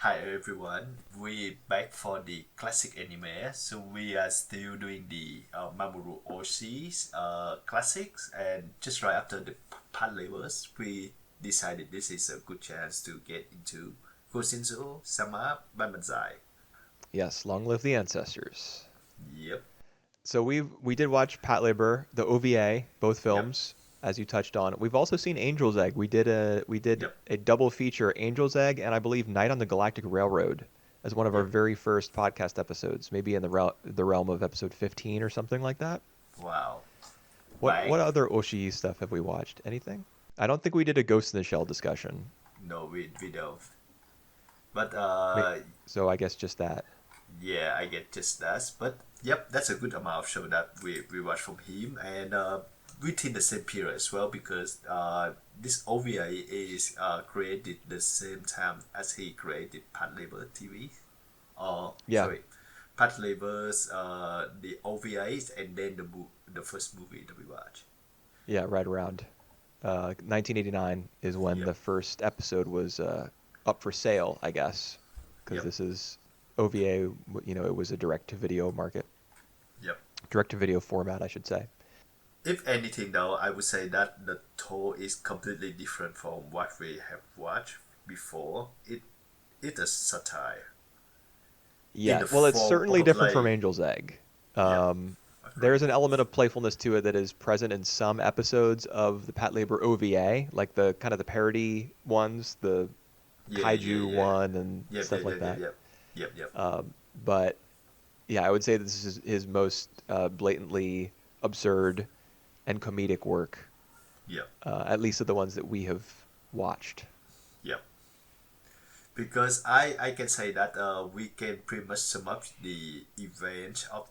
Hi everyone, we back for the classic anime. So we are still doing the Mamoru Oshi's classics, and just right after the part labels, we decided this is a good chance to get into Gosenzo-sama Banbanzai. Yes, long live the ancestors. Yep, So we did watch Patlabor, the OVA, both yep, films, as you touched on. We've also seen Angel's Egg. We did yep. a double feature, Angel's Egg, and I believe Night on the Galactic Railroad, as one of our Yep. very first podcast episodes, maybe in the realm of episode 15 or something like that. Wow. What Back? other Oshi stuff have we watched? Anything? I don't think we did a Ghost in the Shell discussion. No, we don't. But Ma- So I guess just that. yeah, I get just that. But yep, that's a good amount of show that we watch from him, and within the same period as well, because this OVA is created the same time as he created Pat Labor TV. Or Yeah, sorry, Pat Labor's the OVAs, and then the first movie that we watch. yeah, right around 1989 is when Yep, the first episode was up for sale, I guess, because yep, this is OVA. It was a direct-to-video market, yep. direct-to-video format, I should say. If anything, though, I would say that the tone is completely different from what we have watched before. It's a satire in Yeah, the well, it's form certainly of different from like, Angel's Egg. yep, There's agreed. an element of playfulness to it that is present in some episodes of the Pat Labor OVA, like the kind of the parody ones, the Yeah, yeah, kaiju yeah. one and Yep, stuff yep, like yep, yep, that. yep, yep, yep, But yeah, I would say this is his most blatantly absurd and comedic work, yep, at least of the ones that we have watched. yep. Because I can say that we can pretty much sum up the event of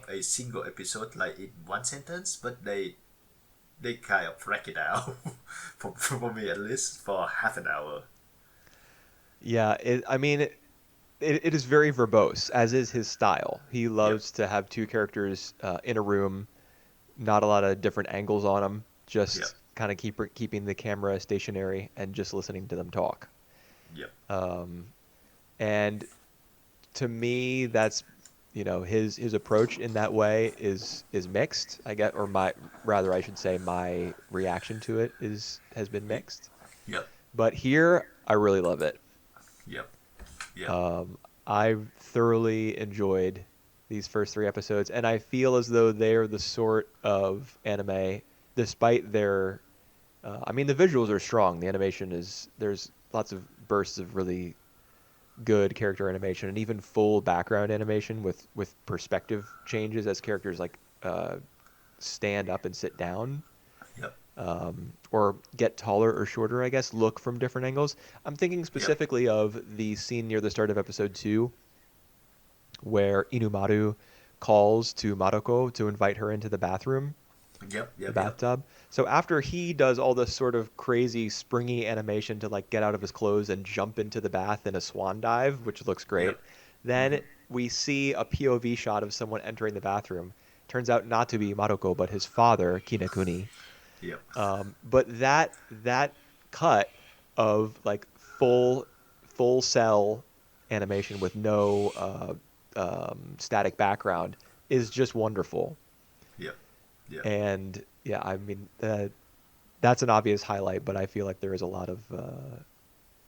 a single episode like in one sentence, but they kind of break it out for me at least for half an hour. Yeah, I mean, it is very verbose, as is his style. He Yep, loves to have two characters in a room, not a lot of different angles on them, yep, just kind of keeping the camera stationary and just listening to them talk. yep, And to me, that's his approach in that way is mixed. I get, or my rather, I should say, my reaction to it has been yep, mixed. yep, But here, I really love it. yep, yep, I've thoroughly enjoyed these first three episodes, and I feel as though they're the sort of anime, despite their, I mean, the visuals are strong. The animation there's lots of bursts of really good character animation and even full background animation with perspective changes as characters like stand up and sit down yep, or get taller or shorter, I guess, look from different angles. I'm thinking yep, specifically of the scene near the start of episode 2 where Inumaru calls to Maroko to invite her into the bathroom, yep, the yep, yep, bathtub. So after he does all this sort of crazy springy animation to like get out of his clothes and jump into the bath in a swan dive, which looks great, yep, then we see a POV shot of someone entering the bathroom. Turns out not to be Maroko, but his father, Kinekuni. yep, But that cut of like full cell animation with no static background is just wonderful. yep, yep, And yeah, I mean that's an obvious highlight, but I feel like there is a lot of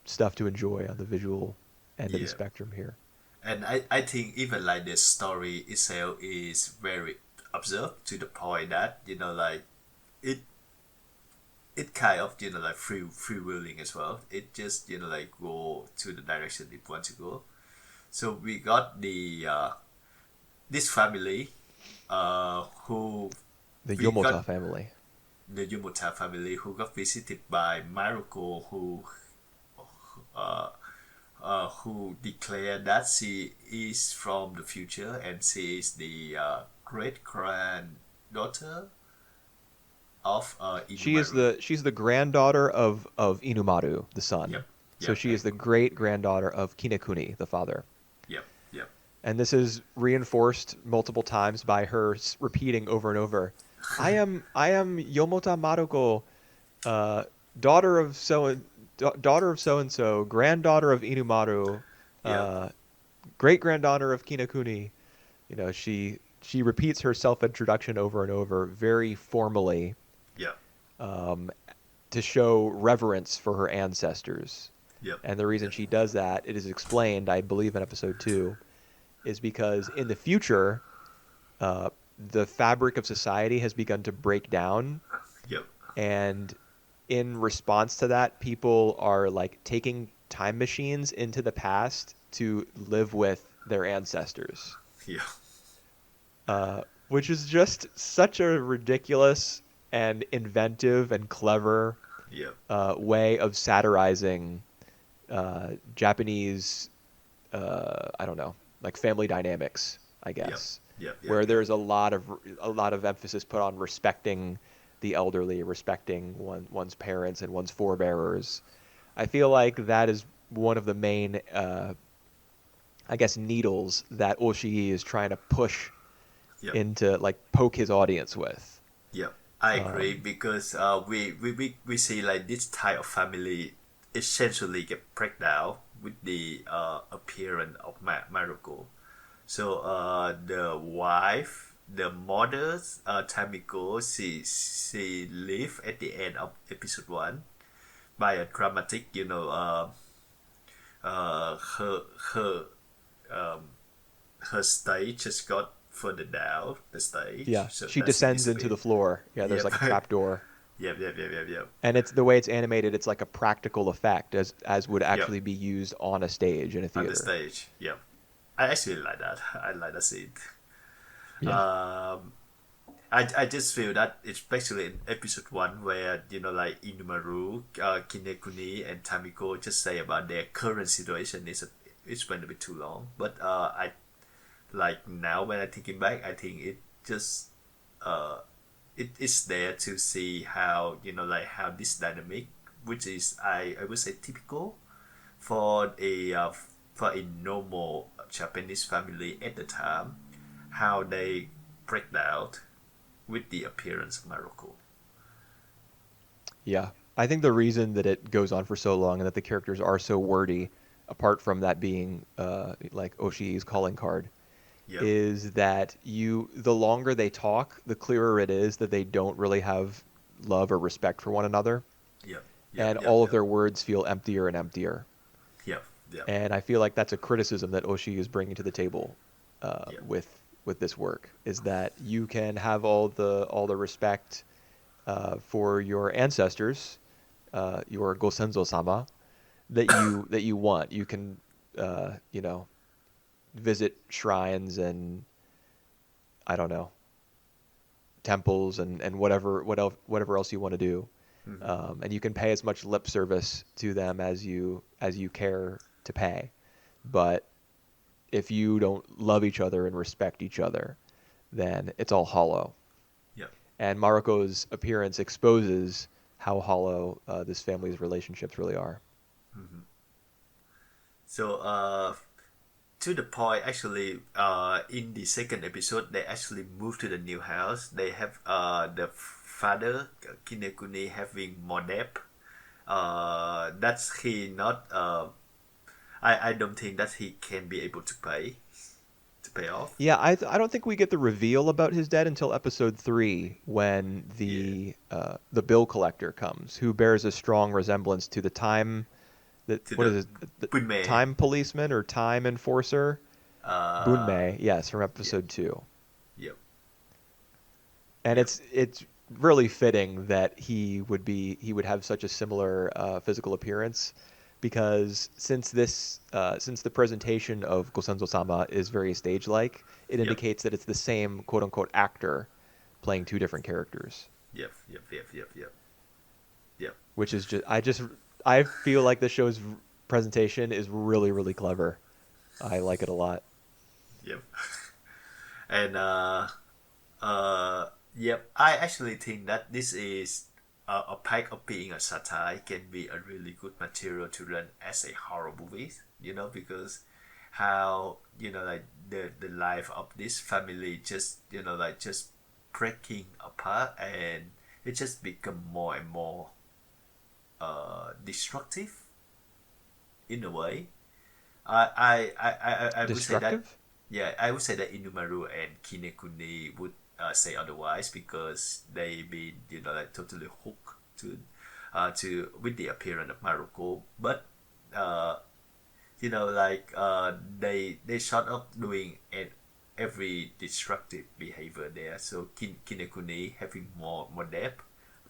stuff to enjoy on the visual end of the yeah. spectrum here. And I think even like the story itself is very observed to the point that like it it kind of like freewheeling as well. It just like go to the direction it wants to go. So we got the this family who The we Yomota got family. the Yumota family who got visited by Mariko who declared that she is from the future and she is the great granddaughter of Inumaru. She's the granddaughter of Inumaru, the son. Yep, So yep, she is and the great granddaughter of Kinekuni, the father. yep, yep. And this is reinforced multiple times by her repeating over and over, I am Yomota Maruko, uh, daughter of so daughter of so and so, granddaughter of Inumaru, Yep. uh, great granddaughter of Kinokuni. She repeats her self introduction over and over, very formally, Yep. um, to show reverence for her ancestors. Yep. And the reason Yep. she does that, it is explained, I believe, in episode 2, is because in the future, uh, the fabric of society has begun to break down, Yep. and in response to that, people are like taking time machines into the past to live with their ancestors, Yep. which is just such a ridiculous and inventive and clever Yep. way of satirizing Japanese, I don't know, like family dynamics, I Yep. guess, Yep. Yep. where Yep. there's a lot of emphasis put on respecting the elderly, respecting one's parents and one's forebearers. I feel like that is one of the main, I guess, needles that Oshii is trying to push Yep. into, like, poke his audience with. Yep. I agree Um, because we see like this type of family essentially get break down with the appearance of Mariko. So the wife, the mother, Tamiko, she live at the end of episode one by a dramatic, her um, her stage just got further down the stage, yeah, so she that she descends into disappeared. the floor. Yeah, there's Yep. like a trap door. Yep. Yep. Yep. Yep. Yep. And it's the way it's animated, it's like a practical effect as would Yep. actually be used on a stage in a On the theater. stage. Yep. I actually like that. I like that scene. Yeah. Um, I just feel that especially in episode one where like Inumaru, Kinekuni, and Tamiko just say about their current situation it's going to be too long. But I like now when I thinking back, I think it just uh it is there to see how like how this dynamic, which is I would say typical for a normal Japanese family at the time, how they break down with the appearance of Morocco. Yeah. I think the reason that it goes on for so long and that the characters are so wordy, apart from that being like Oshii's calling card, Yep, is that the longer they talk, the clearer it is that they don't really have love or respect for one another, yep, yep, and yep, all of yep, their words feel emptier and emptier. yep, yep, And I feel like that's a criticism that Oshii is bringing to the table yep, with this work, is that you can have all the respect for your ancestors, your Gosenzo-sama, that you want. You can, you know, visit shrines and, I don't know, temples and whatever else you want to do, mm-hmm. and you can pay as much lip service to them as you care to pay. But if you don't love each other and respect each other, then it's all hollow. Yep, And Maruko's appearance exposes how hollow this family's relationships really are. mm-hmm. So to the point actually in the second episode they actually move to the new house. They have the father Kinekuni having more debt. That's he not I don't think that he can be able to pay off. Yeah, I don't think we get the reveal about his debt until episode 3, when Yeah. the bill collector comes, who bears a strong resemblance to the time that To what the is it, the Bunmei. time policeman or time enforcer, Uh, Bunmei, yes, from yeah. episode 2. Yep. And Yep. it's really fitting that he would have such a similar physical appearance, because since the presentation of Gosenzo-sama is very stage-like, it Yep. indicates that it's the same quote unquote actor playing two different characters, Yep. Yep. Yep. Yep. Yep. Yep. which is I feel like the show's presentation is really really clever. I like it a lot. Yep. And yep. I actually think that this is a pack of being a satire can be a really good material to run as a horror movie. Because how like the life of this family just like just breaking apart, and it just become more and more destructive in a way. I would say that, Destructive? yeah, I would say that Inumaru and Kinekuni would say otherwise because they been, like totally hooked to with the appearance of Maroko, but uh, they sort of doing every destructive behavior there. So Kinekuni having more depth,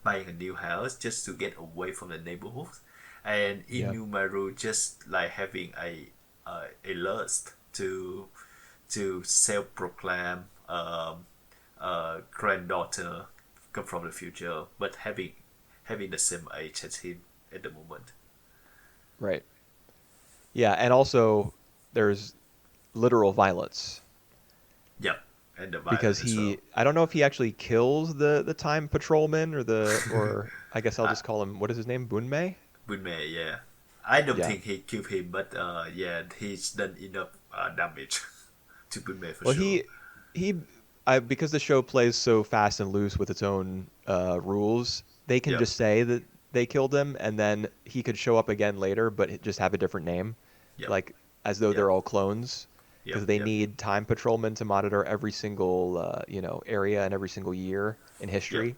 buying a new house just to get away from the neighborhood, and Yeah. Inumaru just like having a lust to self-proclaim granddaughter come from the future, but having the same age as him at the moment. Right. Yeah, and also there's literal violence Yep, and the because violence as he well. I don't know if he actually kills the time patrolman or I guess I'll I, just call him, what is his name? Bunmei? Bunmei, yeah. I don't Yeah. think he killed him, but yeah, he's done enough damage to Bunmei for Well, sure. he because the show plays so fast and loose with its own rules, they can Yep, just say that they killed him, and then he could show up again later, but just have a different name, yep, like as though yep, they're all clones, yep, because they yep, need time patrolmen to monitor every single area and every single year in yep, history,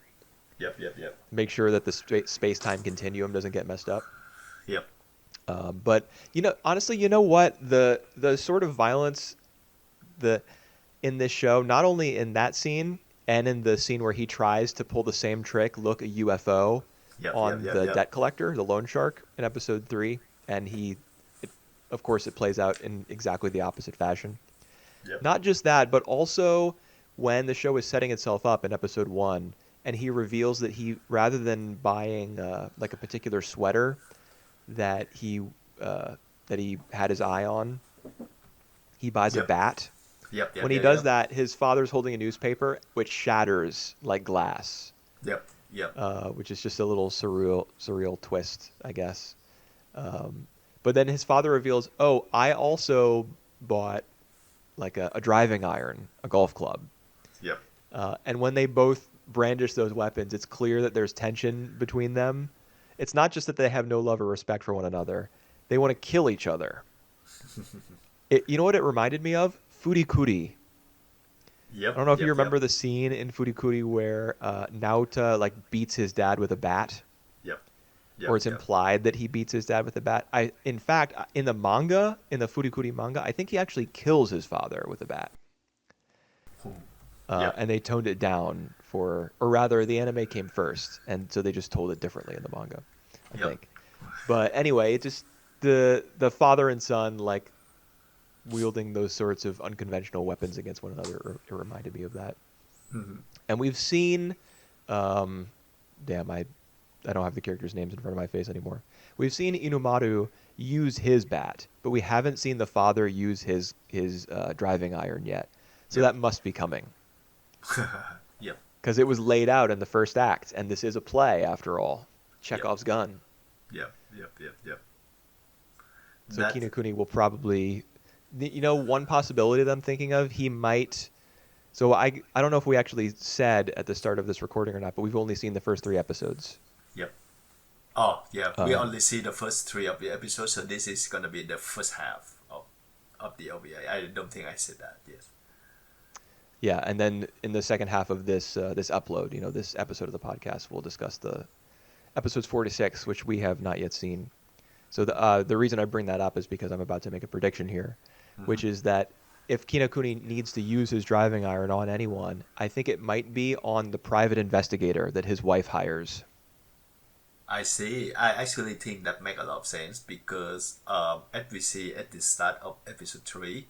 yep, yep, yep, make sure that the space time continuum doesn't get messed up. yep, But honestly, you know what? The sort of violence the in this show, not only in that scene and in the scene where he tries to pull the same trick, look a UFO yep, yep, on yep, the yep, debt collector, the loan shark in episode 3, and of course, it plays out in exactly the opposite fashion. yep, Not just that, but also when the show is setting itself up in episode 1, and he reveals that he, rather than buying like a particular sweater that uh, he had his eye on, he buys a yep, bat. yep, When yep, he yep, does yep, that, his father's holding a newspaper which shatters like glass, yep, yep, which is just a little surreal twist, I guess. But then his father reveals, "Oh, I also bought like a driving iron, a golf club." yep. And when they both brandish those weapons, it's clear that there's tension between them. It's not just that they have no love or respect for one another; they want to kill each other. You know what it reminded me of? Furikuri. I Yep, don't know if you yep, remember yep, the scene in Furikuri where Naota like beats his dad with a bat, yep, or yep, it's yep. implied that he beats his dad with a bat. In fact, in the manga, in the Furikuri manga, I think he actually kills his father with a bat, Yep, and they toned it down or rather, the anime came first, and so they just told it differently in the manga, I yep, think. But anyway, it just the father and son like wielding those sorts of unconventional weapons against one another. It reminded me of that. And we've seen, um, damn, I don't have the characters' names in front of my face anymore. We've seen Inumaru use his bat, but we haven't seen the father use his driving iron yet. So yep, that must be coming yep, because it was laid out in the first act, and this is a play after all. yep, Chekhov's gun. yep, yep, yep, yep. So That Kinokuni will probably, one possibility that I'm thinking of, he might. So I don't know if we actually said at the start of this recording or not, but we've only seen the first 3 episodes. yep. Oh, yeah. We Um, only see the first three of the episodes, so this is gonna be the first half of the OVA. I don't think I said that. Yes. Yeah, and then in the second half of this upload, this episode of the podcast, we'll discuss the episodes 4 to 6, which we have not yet seen. So the reason I bring that up is because I'm about to make a prediction here, which is that if Kinokuni needs to use his driving iron on anyone, I think it might be on the private investigator that his wife hires. I see. I actually think that make a lot of sense because as we see at the start of episode three,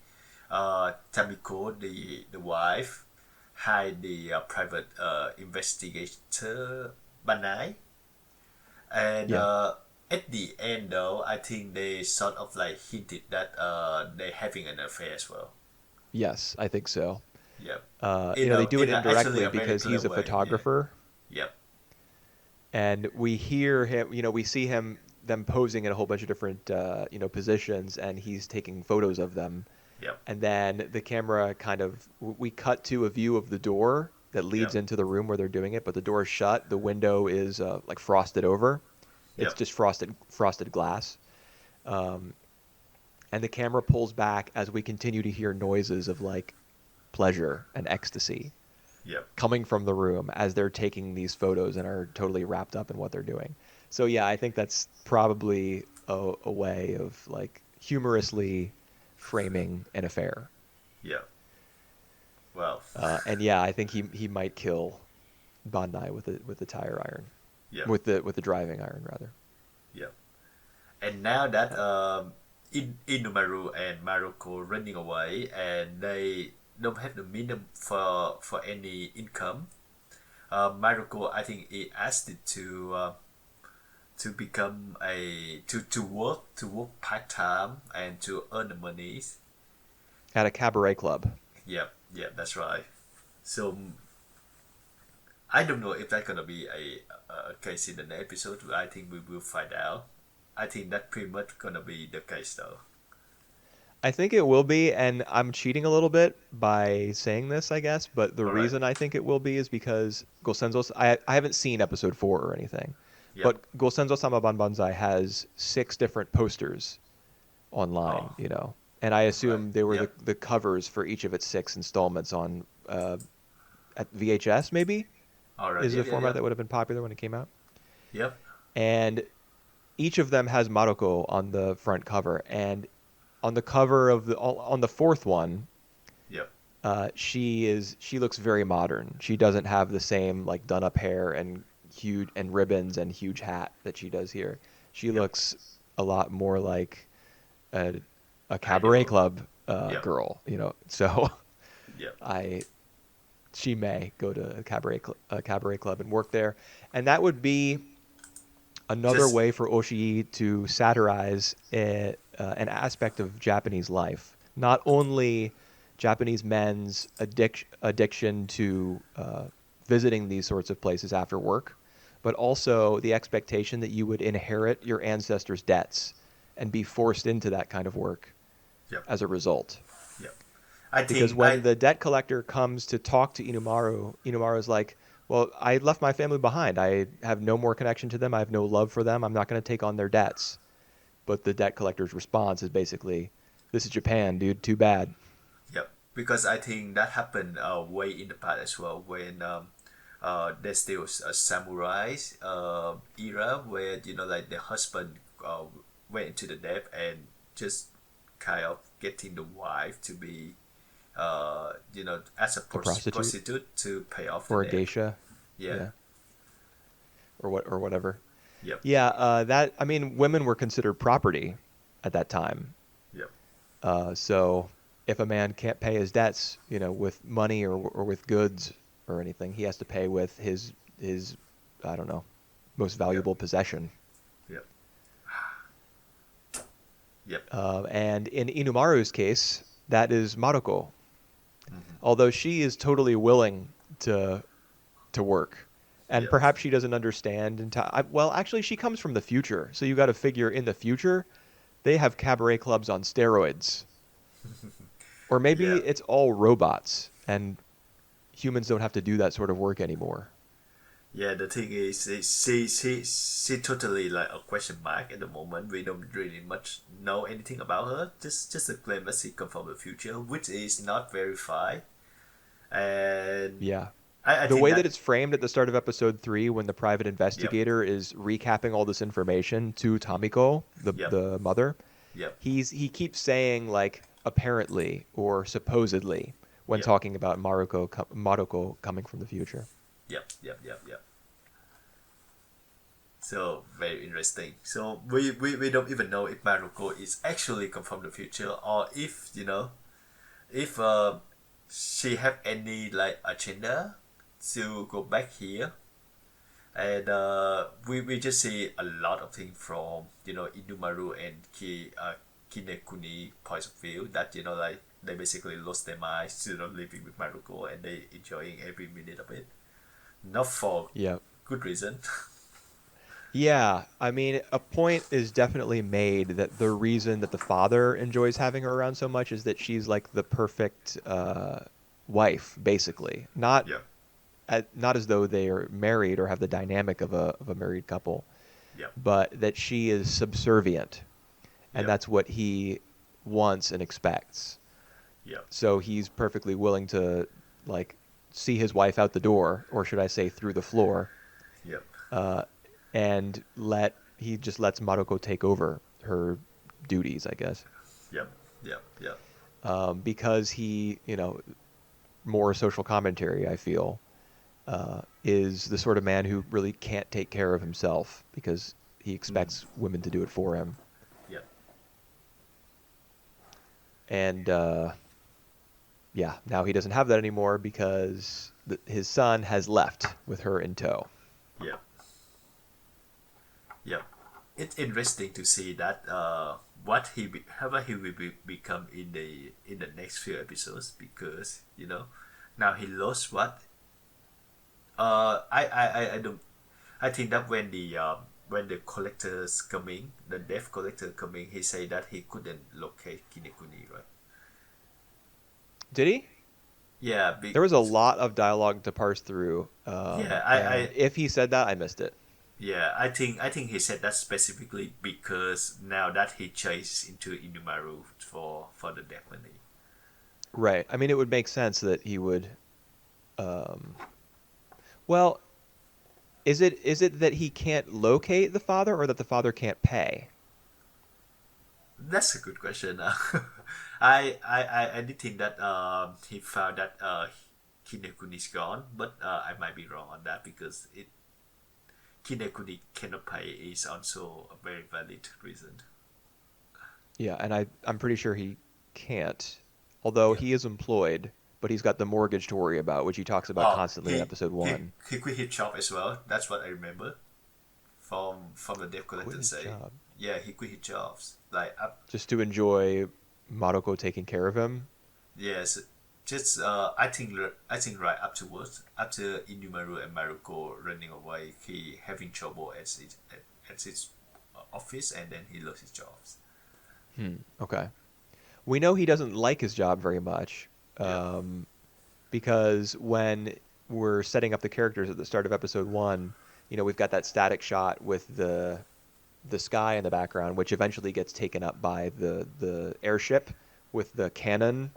Tamiko, the wife, hired the private investigator Banai, and Yeah. at the end though, I think they sort of like hinted that they having an affair as well. Yes, I think so. Yep. They do it In a, actually indirectly a very because clear he's a way. Yeah. photographer, Yep. and we hear him. We see them posing in a whole bunch of different positions, and he's taking photos of them. Yep. And then the camera we cut to a view of the door that leads Yep. into the room where they're doing it, but the door is shut. The window is like frosted over, It's Yep. just frosted glass. Um, and the camera pulls back as we continue to hear noises of like pleasure and ecstasy Yep. coming from the room as they're taking these photos and are totally wrapped up in what they're doing. So yeah, I think that's probably a way of like humorously framing an affair. Yep. Well. And yeah, I think he might kill Bandai with the tire iron, Yep. with the driving iron rather. Yep. And now that Uh, Inumaru and Maroko running away and they don't have the minimum for any income, Maroko I think he asked it to become a to work part time and to earn the money. at a cabaret club. Yep, yep, that's right. So I don't know if that's gonna be a case in the next episode. I think we will find out. I think that's pretty much gonna be the case though. I think it will be, and I'm cheating a little bit by saying this, I guess, but the All right. reason I think it will be is because I haven't seen episode 4 or anything, Yep. but Gosenzo-sama Banbanzai has 6 different posters Oh. online, and I Right. assume they were Yep. the covers for each of its 6 installments on at VHS, maybe, All right. is the Yep. Yep. format Yep. that would have been popular when it came out. Yep. And each of them has Maroko on the front cover, and on the cover of on the fourth one, Yep. she looks very modern. She doesn't have the same like done up hair and huge and ribbons and huge hat that she does here. She Yep. looks a lot more like a, a cabaret Idol. club Yep. girl. So Yep. I she may go to a cabaret club and work there, and that would be another Just way for Oshii to satirize an aspect of Japanese life. Not only Japanese men's addiction to visiting these sorts of places after work, but also the expectation that you would inherit your ancestors' debts and be forced into that kind of work yep. as a result. Yep. I Because think when I the debt collector comes to talk to Inumaru's like, well, I left my family behind. I have no more connection to them. I have no love for them. I'm not going to take on their debts. But the debt collector's response is basically, this is Japan, dude. Too bad. yep, because I think that happened way in the past as well when there's still a samurai era where like the husband went into the debt and just kind of getting the wife to be as a A prostitute prostitute to pay off the or a debt. geisha. Yeah. Yeah. Or whatever. Yep. Yeah. That, I mean, women were considered property at that time. Yep. So if a man can't pay his debts, with money or with goods or anything, he has to pay with his I don't know, most Yep. valuable possession. Yep. Yep. And in Inumaru's case, that is Maroko. Hmm. Although she is totally willing to work, and Yep. perhaps she doesn't understand. Well, actually, she comes from the future, so you got to figure in the future they have cabaret clubs on steroids, or maybe Yeah. it's all robots and humans don't have to do that sort of work anymore. Yeah, the thing is she totally like a question mark at the moment. We don't really much know anything about her. Just a claim that she come from the future, which is not verified. And Yeah. I The think way that that it's framed at the start of episode 3, when the private yep, investigator is recapping all this information to Tamiko, yep, the mother, yep, he keeps saying like apparently or supposedly when yep, talking about Maruko coming from the future. yep. So very interesting. So we don't even know if Maruko is actually come from the future or if if she have any like agenda to go back here. And we just see a lot of things from Inumaru and Kinekuni points of view that like they basically lost their minds living with Maruko and they enjoying every minute of it, not for Yeah. good reason. Yeah, I mean, a point is definitely made that the reason that the father enjoys having her around so much is that she's like the perfect wife, basically. Not Yeah. not as though they are married or have the dynamic of a married couple. Yep. but that she is subservient, and Yep. that's what he wants and expects. Yep. So he's perfectly willing to like see his wife out the door, or should I say through the floor, Yep. uh, and let he just lets Maruko take over her duties, I guess, Yep. Yep. Yep. because he, more social commentary, I feel, is the sort of man who really can't take care of himself because he expects women to do it for him. Yep. And yeah, now he doesn't have that anymore because his son has left with her in tow. Yep. Yep. It's interesting to see that how he will become in the next few episodes, because now he lost what I don't I think that when the collectors coming, the death collector coming, he said that he couldn't locate Kinekuni, right? Did he? Yeah, There was a lot of dialogue to parse through, yeah, and if he said that, I missed it. yeah, I think he said that specifically because now that he chased into Inumaru for the death money. Right. I mean, it would make sense that he would. Um, well, is it that he can't locate the father, or that the father can't pay? That's a good question. I did think that he found that Kinekuni is gone, but I might be wrong on that, because Kinekuni cannot pay is also a very valid reason. Yeah, and I'm pretty sure he can't. Although Yep. he is employed, but he's got the mortgage to worry about, which he talks about Oh, constantly in episode one. he quit his job as well. That's what I remember from the debt Quit collector his say. job Yeah, he quit his jobs. Like just to enjoy Maruko taking care of him. yes, just I think right afterwards, after Inumaru and Maruko running away, he having trouble at his office, and then he lost his jobs. Okay. We know he doesn't like his job very much, Yep. um, because when we're setting up the characters at the start of episode one, we've got that static shot with the sky in the background, which eventually gets taken up by the airship with the Canon,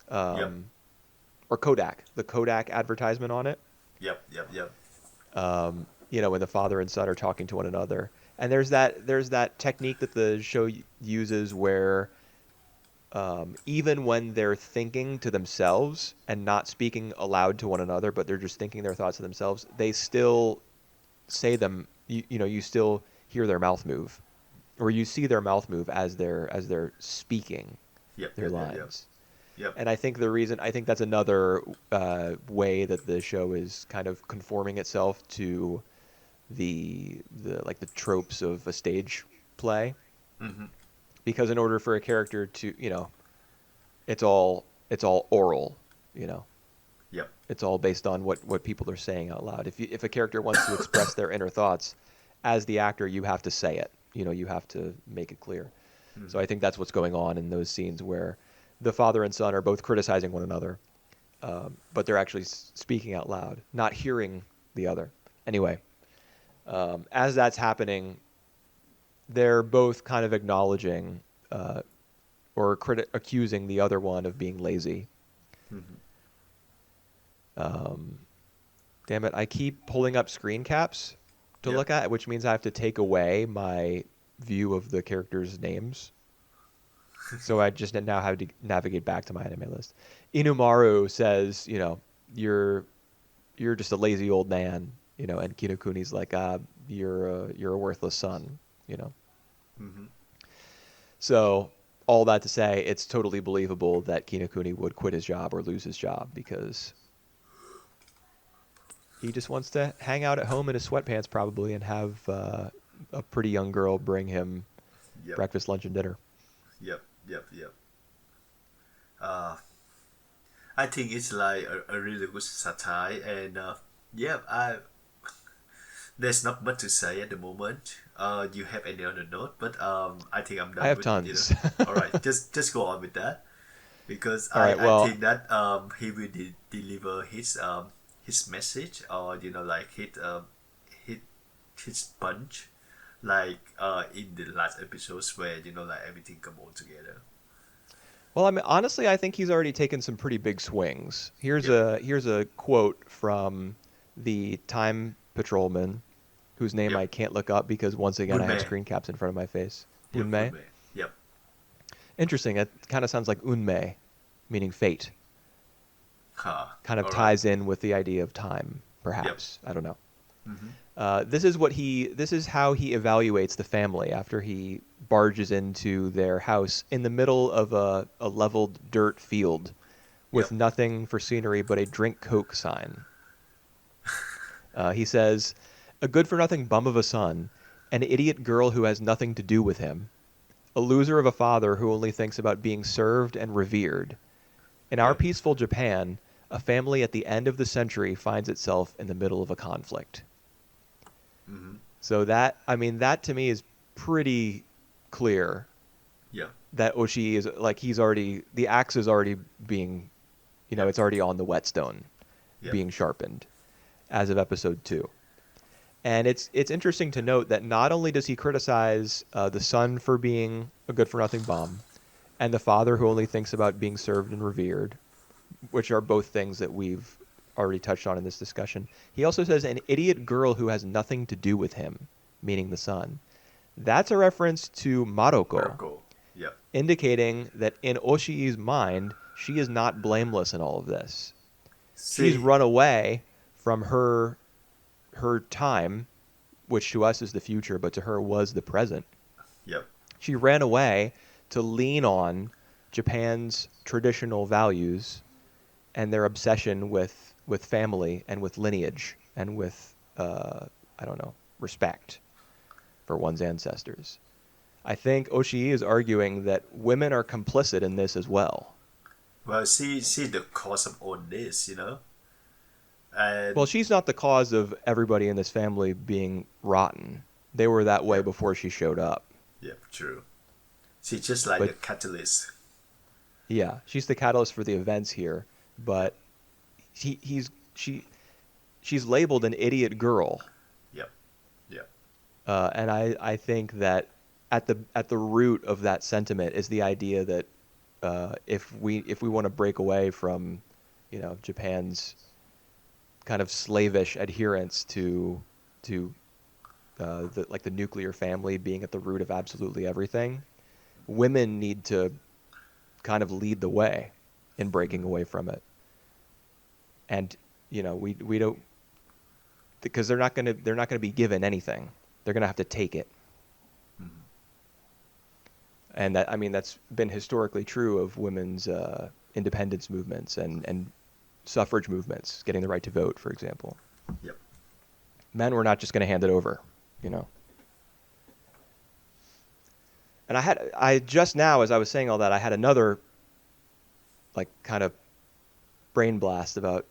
Yep. um, or Kodak, the Kodak advertisement on it. Yep. Yep. Yep. When the father and son are talking to one another, and there's that technique that the show uses where, even when they're thinking to themselves and not speaking aloud to one another, but they're just thinking their thoughts to themselves, they still say them. You still hear their mouth move, or you see their mouth move as they're speaking Yep. their Yep. Yep. Yep. lines. Yep. And I think that's another way that the show is kind of conforming itself to the tropes of a stage play, Mm-hmm. because in order for a character to, it's all oral, you know Yep. it's all based on what people are saying out loud. If a character wants to express their inner thoughts, as the actor, you have to say it. You have to make it clear. So Mm-hmm. I think that's what's going on in those scenes where the father and son are both criticizing one another, but they're actually speaking out loud, not hearing the other. Anyway, as that's happening, they're both kind of acknowledging, or accusing the other one of being lazy. Mm-hmm. Um, Damn it, I keep pulling up screen caps to Yep. look at, which means I have to take away my view of the characters' names. So I just now have to navigate back to my anime list. Inumaru says, you're you're just a lazy old man, and Kinokuni's like, you're a worthless son, you know. Mm-hmm. So all that to say, it's totally believable that Kinokuni would quit his job or lose his job because he just wants to hang out at home in his sweatpants probably and have a pretty young girl bring him Yep. breakfast, lunch, and dinner. Yep. Yep. Yep. Uh, I think it's like a really good satire, and yeah, there's not much to say at the moment. You have any other note? But I think I'm I done have with tons. All right, just go on with that, because All right, I well, think that he will deliver his message, or like hit his punch, like in the last episodes where like everything come all together. Well, I mean, honestly, I think he's already taken some pretty big swings. Here's Yep. a quote from the Time Patrolman, whose name Yep. I can't look up because once again I have Unme. screen caps in front of my face. Yep. Unmei. Unme. Yep. Interesting. It kind of sounds like Unmei, meaning fate. Huh. Kind of All right. ties in with the idea of time, Yep. perhaps. I don't know. Mm-hmm. This is how he evaluates the family after he barges into their house in the middle of a leveled dirt field with Yep. nothing for scenery but a drink Coke sign. He says, "A good for nothing bum of a son, an idiot girl who has nothing to do with him, a loser of a father who only thinks about being served and revered. In our Yep. peaceful Japan, a family at the end of the century finds itself in the middle of a conflict." Mm-hmm. So that, I mean, that to me is pretty clear Yep. that Oshii is like he's already the axe is already being, Yep. it's already on the whetstone, Yep. being sharpened as of episode 2. And it's interesting to note that not only does he criticize the son for being a good for nothing bum, and the father who only thinks about being served and revered, which are both things that we've already touched on in this discussion. He also says an idiot girl who has nothing to do with him, meaning the son. That's a reference to Maroko, Morocco. Yep. indicating that in Oshii's mind, she is not blameless in all of this. She's See. run away from her time, which to us is the future, but to her was the present. Yep. She ran away to lean on Japan's traditional values and their obsession with family and with lineage and with I don't know, respect for one's ancestors. I think Oshii is arguing that women are complicit in this as well. Well, see the cause of all this. Well, And she's not the cause of everybody in this family being rotten. They were that way yep. before she showed up. Yep. True. She's just like But the catalyst. yeah, she's the catalyst for the events here. Yep. But she she's labeled an idiot girl. Yep. Yep. And I think that at the root of that sentiment is the idea that if we want to break away from, Japan's kind of slavish adherence to the nuclear family being at the root of absolutely everything, women need to kind of lead the way in breaking Mm-hmm. away from it. And we don't, because they're not gonna be given anything. They're gonna have to take it. Mm-hmm. And that, I mean, that's been historically true of women's independence movements and suffrage movements, getting the right to vote, for example. Yep. Men were not just going to hand it over, you know. And I just now, as I was saying all that, I had another like kind of brain blast about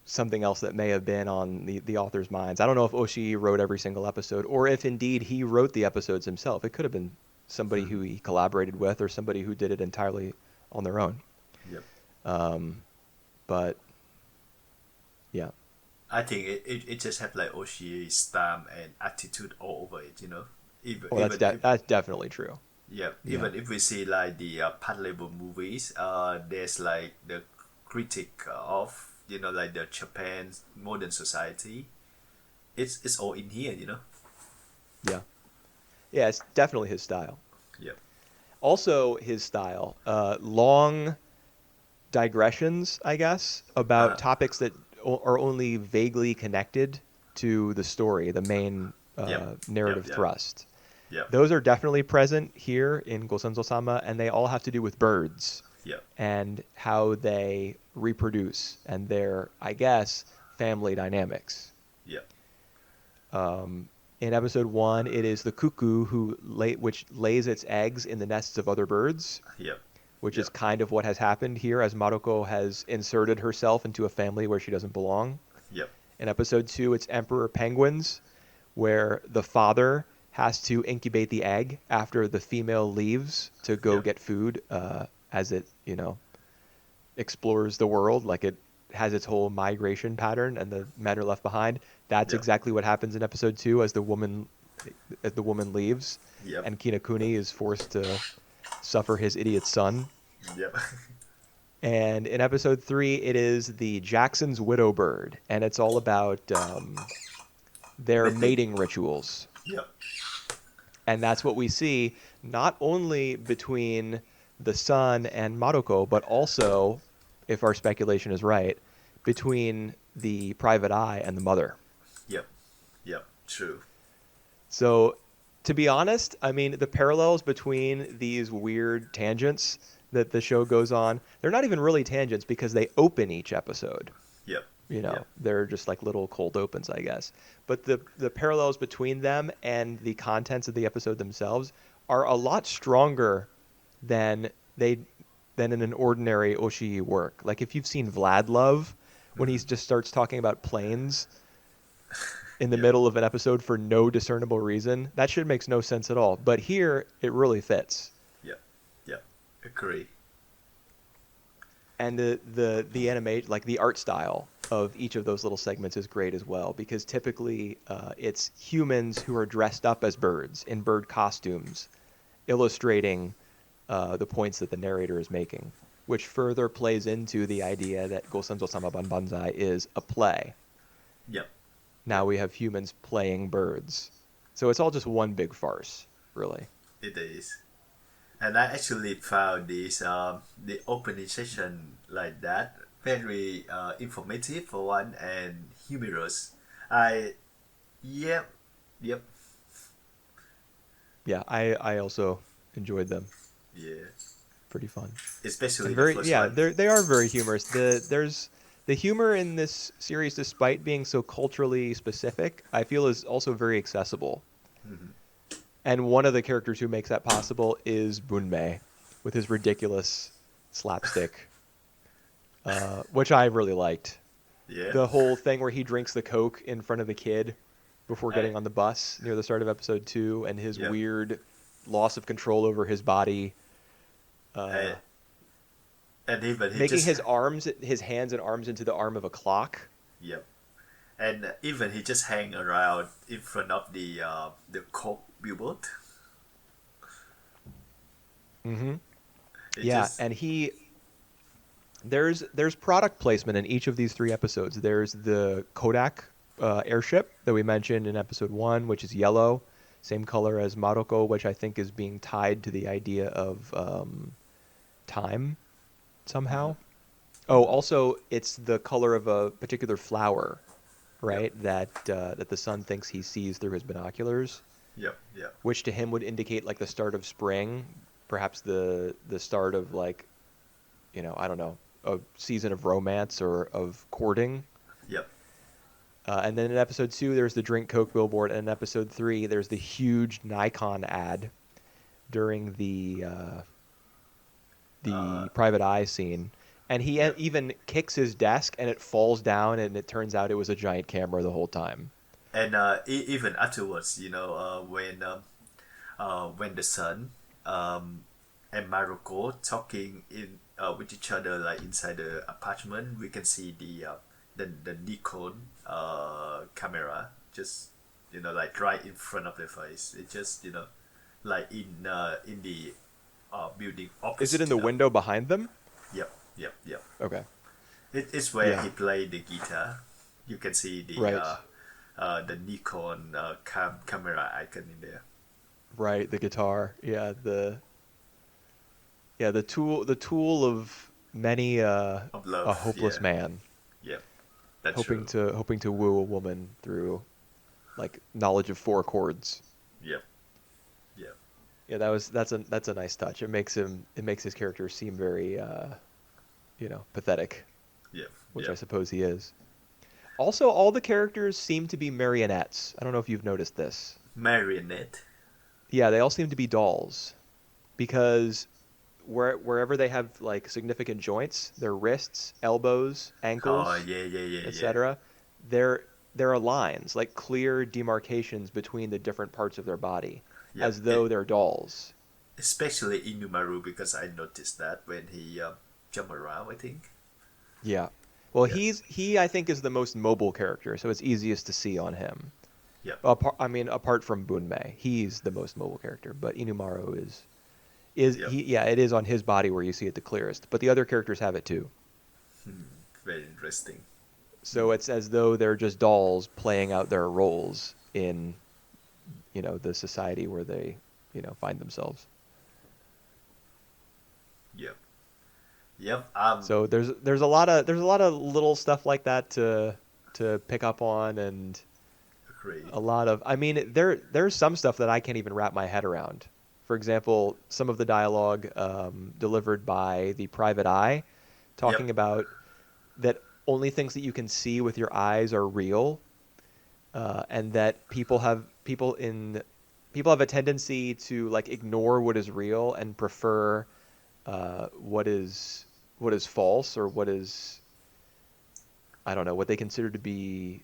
something else that may have been on the author's minds. I don't know if Oshii wrote every single episode or if indeed he wrote the episodes himself. It could have been somebody Mm-hmm. who he collaborated with or somebody who did it entirely on their own. Yep. But yeah, I think it just have like Oshi's stamp and attitude all over it. Even well, even if that's definitely true. yeah, Yeah. even if we see like the part label movies, there's like the critic of like the Japan's modern society. It's all in here. Yeah. Yeah, it's definitely his style. Yep. Also, his style, long digressions, I guess, about Uh, topics that are only vaguely connected to the story, the main yep. Yep. narrative Yep. thrust. Yep. Those are definitely present here in Gosenzo-sama, and they all have to do with birds Yep. and how they reproduce and their, I guess, family dynamics. Yep. In episode 1, it is the cuckoo which lays its eggs in the nests of other birds, Yep. which is Yep. kind of what has happened here as Maroko has inserted herself into a family where she doesn't belong. Yep. In episode 2, it's emperor penguins, where the father has to incubate the egg after the female leaves to go Yep. get food, as it, explores the world, like it has its whole migration pattern and the men are left behind. That's Yep. exactly what happens in episode 2 as the woman as the woman leaves, Yep. and Kinokuni is forced to suffer his idiot son. Yep. And in episode 3, it is the Jackson's widow bird, and it's all about their Mating. mating rituals. Yep. And that's what we see not only between the son and Maruko, but also, if our speculation is right, between the private eye and the mother. Yep. Yep. True. So, to be honest, I mean, the parallels between these weird tangents that the show goes on, they're not even really tangents because they open each episode. Yep. You know, Yep. they're just like little cold opens, I guess. But the parallels between them and the contents of the episode themselves are a lot stronger than they than in an ordinary Oshii work. Like if you've seen Vlad Love, when he Hmm. just starts talking about planes in the Yep. middle of an episode for no discernible reason, that shit makes no sense at all. But here, it really fits. Yep. Yep. Agree. And the animate, like the art style of each of those little segments is great as well, because typically it's humans who are dressed up as birds in bird costumes, illustrating the points that the narrator is making, which further plays into the idea that Gosenzo-sama Banbanzai is a play. Yep. Now Yep. we have humans playing birds, so it's all just one big farce, really. It is. And I actually found this the opening session like that very informative for one and humorous. I Yep. Yep. Yeah, I also enjoyed them. Yeah. Pretty fun. Especially And the very, first yeah, one. they are very humorous. There's the humor in this series, despite being so culturally specific, I feel is also very accessible. Hmm. And one of the characters who makes that possible is Bunmei, with his ridiculous slapstick, which I really liked. Yeah. The whole thing where he drinks the Coke in front of the kid before I, getting on the bus near the start of episode 2, and his yep. weird loss of control over his body, I, uh, and even he making just his hands and arms into the arm of a clock. yep. And even he just hang around in front of the Coke billboard. Mm-hmm. It Yeah, just and there's product placement in each of these 3 episodes. There's the Kodak airship that we mentioned in episode 1, which is yellow, same color as Maroko, which I think is being tied to the idea of time hmm somehow. Oh, also, it's the color of a particular flower, yep. right? That the son thinks he sees through his binoculars, Yep. Yep. which to him would indicate like the start of spring, perhaps the start of like, I don't know, a season of romance or of courting. Yep. And then in episode 2, there's the drink Coke billboard, and in episode 3, there's the huge Nikon ad during Uh, the private eye scene. And he yep. even kicks his desk, and it falls down, and it turns out it was a giant camera the whole time. And even afterwards, when the son and Maroko talking in with each other like inside the apartment, we can see the Nikon camera just like right in front of their face. It just like in the building Is it in opposite. the window behind them? Yep. Yep. Yep. Okay. It's where Yeah. he played the guitar. You can see Right. the Nikon camera icon in there. Right. The guitar. Yeah. The tool of many Of a love, hopeless yeah, man yeah, that's hoping true. to woo a woman through like knowledge of 4 chords. Yep, yep, Yeah, that's a nice touch. It makes his character seem very pathetic, yep, which I yep. suppose he is. Also, all the characters seem to be marionettes. I don't know if you've noticed this. Marionette. Yeah, they all seem to be dolls because wherever they have like significant joints, their wrists, elbows, Oh ankles, yeah, yeah, yeah, yeah, etc., there there are lines, like clear demarcations between the different parts of their body, yep. as though they're dolls. Especially Inumaru because I noticed that when he jump around. I think. Yeah. Well, Yeah. he I think is the most mobile character, so it's easiest to see on him. Yep. I mean, apart from Bunmei, he's the most mobile character, but Inumaru is Yep. he? Yeah, it is on his body where you see it the clearest. But the other characters have it too. Very interesting. So it's as though they're just dolls playing out their roles in the society where they find themselves. Yep. Yep. So there's a lot of little stuff like that to pick up on, and Agree. a lot of, I mean, there's some stuff that I can't even wrap my head around. For example, some of the dialogue delivered by the private eye, Yep. talking about that only things that you can see with your eyes are real, and that people have a tendency to like ignore what is real and prefer what is false, or what is, I don't know, what they consider to be.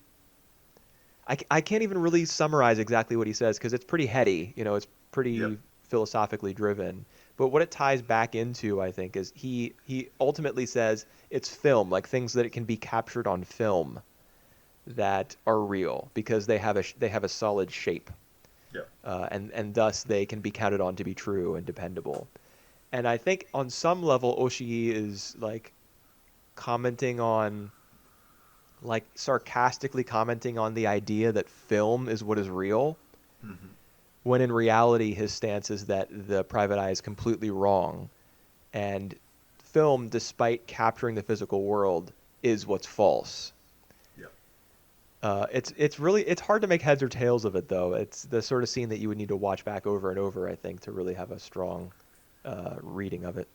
I can't even really summarize exactly what he says because it's pretty heady. It's Yep. pretty philosophically driven. But what it ties back into, I think, is he ultimately says it's film, like things that it can be captured on film that are real because they have a solid shape, Yep. and thus they can be counted on to be true and dependable. And I think on some level, Oshii is like commenting on, like sarcastically commenting on the idea that film is what is real, Hmm. when in reality his stance is that the private eye is completely wrong, and film, despite capturing the physical world, is what's false. Yep. It's hard to make heads or tails of it, though. It's the sort of scene that you would need to watch back over and over, I think, to really have a strong reading of it.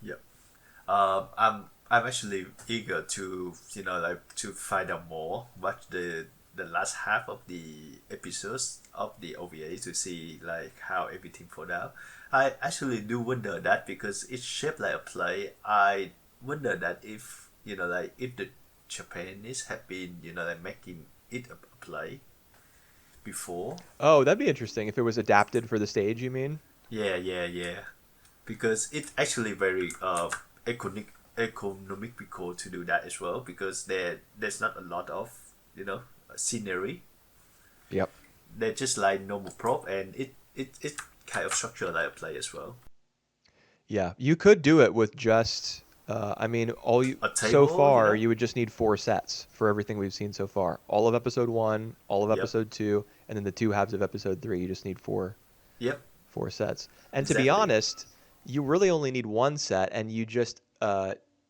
Yep. I'm actually eager to like to find out more. Watch the last half of the episodes of the OVA to see like how everything played out. I actually do wonder that because it's shaped like a play. I wonder that if like if the Japanese have been like making it a play before. Oh, that'd be interesting if it was adapted for the stage, you mean? Yeah, yeah, yeah. Because it's actually very economical to do that as well because there's not a lot of scenery. Yep. They're just like normal prop and it kind of structured like a play as well. Yeah, you could do it with just. I mean, A so table, far you would just need 4 sets for everything we've seen so far. All of episode 1, all of Yep, episode 2, and then the 2 halves of episode 3. You just need yep, 4 sets. And to be exactly. honest, you really only need 1 set, and you just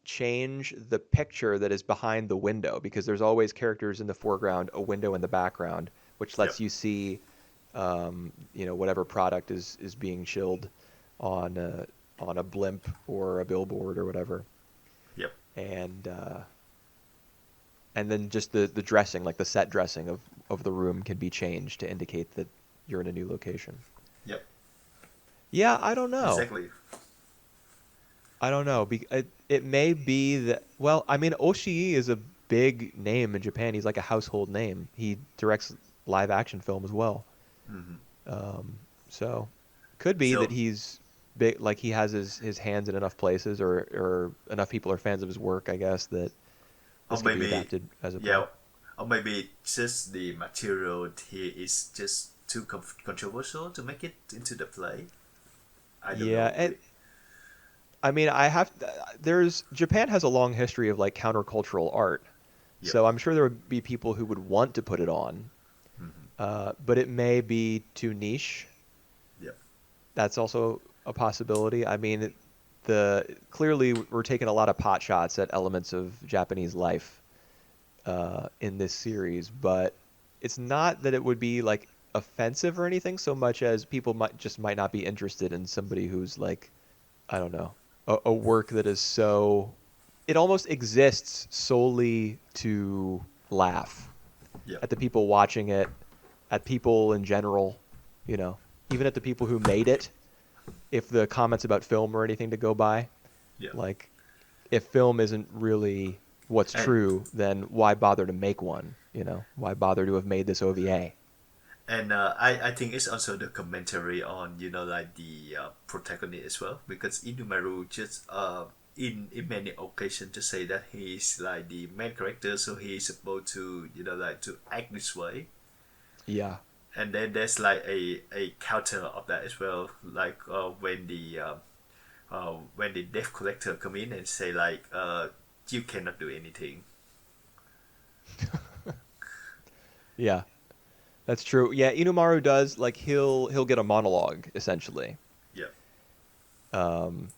change the picture that is behind the window, because there's always characters in the foreground, a window in the background, which Yep, lets you see, whatever product is being chilled on a blimp or a billboard or whatever. yep, And then just the dressing, like the set dressing of the room, can be changed to indicate that you're in a new location. yep, Yeah, I don't know. exactly. I don't know. It may be that. Well, I mean, Oshii is a big name in Japan. He's like a household name. He directs live action film as well. Hmm. So could be that So, he's big, like he has his hands in enough places, or enough people are fans of his work, I guess, that or this could be maybe, adapted as a play. yeah, or maybe just the material here is just too controversial to make it into the play. I don't Yeah, know really. I mean, there's Japan has a long history of like countercultural art, Yep. so I'm sure there would be people who would want to put it on, Hmm. but it may be too niche. Yep. That's also a possibility. I mean, the clearly we're taking a lot of pot shots at elements of Japanese life in this series, but it's not that it would be like offensive or anything so much as people might not be interested in somebody who's like, I don't know, a work that is so, it almost exists solely to laugh Yep. at the people watching it, at people in general, you know, even at the people who made it. If the comments about film or anything to go by, Yep. like if film isn't really what's And true, then why bother to make one? Why bother to have made this OVA? I think it's also the commentary on like the protagonist as well because Inumaru just in many occasions to say that he's like the main character so he's supposed to like to act this way Yeah. And then there's like a counter of that as well, like when the debt collector come in and say like you cannot do anything. Yeah. That's true. Yeah, Inumaru does like he'll get a monologue essentially. Yeah, Um,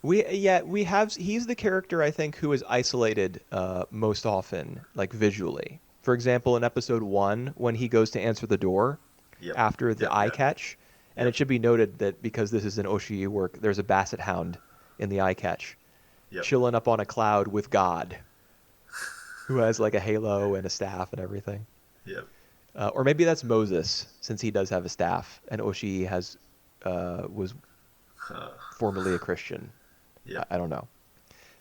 we have he's the character I think who is isolated most often, like visually. For example, in episode 1 when he goes to answer the door yep, after the yep, eye yep, catch, and it yep, should be noted that because this is an Oshii work, there's a basset hound in the eye catch yep, chilling up on a cloud with God, who has like a halo and a staff and everything. yep, Or maybe that's Moses, since he does have a staff, and Oshii has was uh, formerly a Christian. yep, I don't know.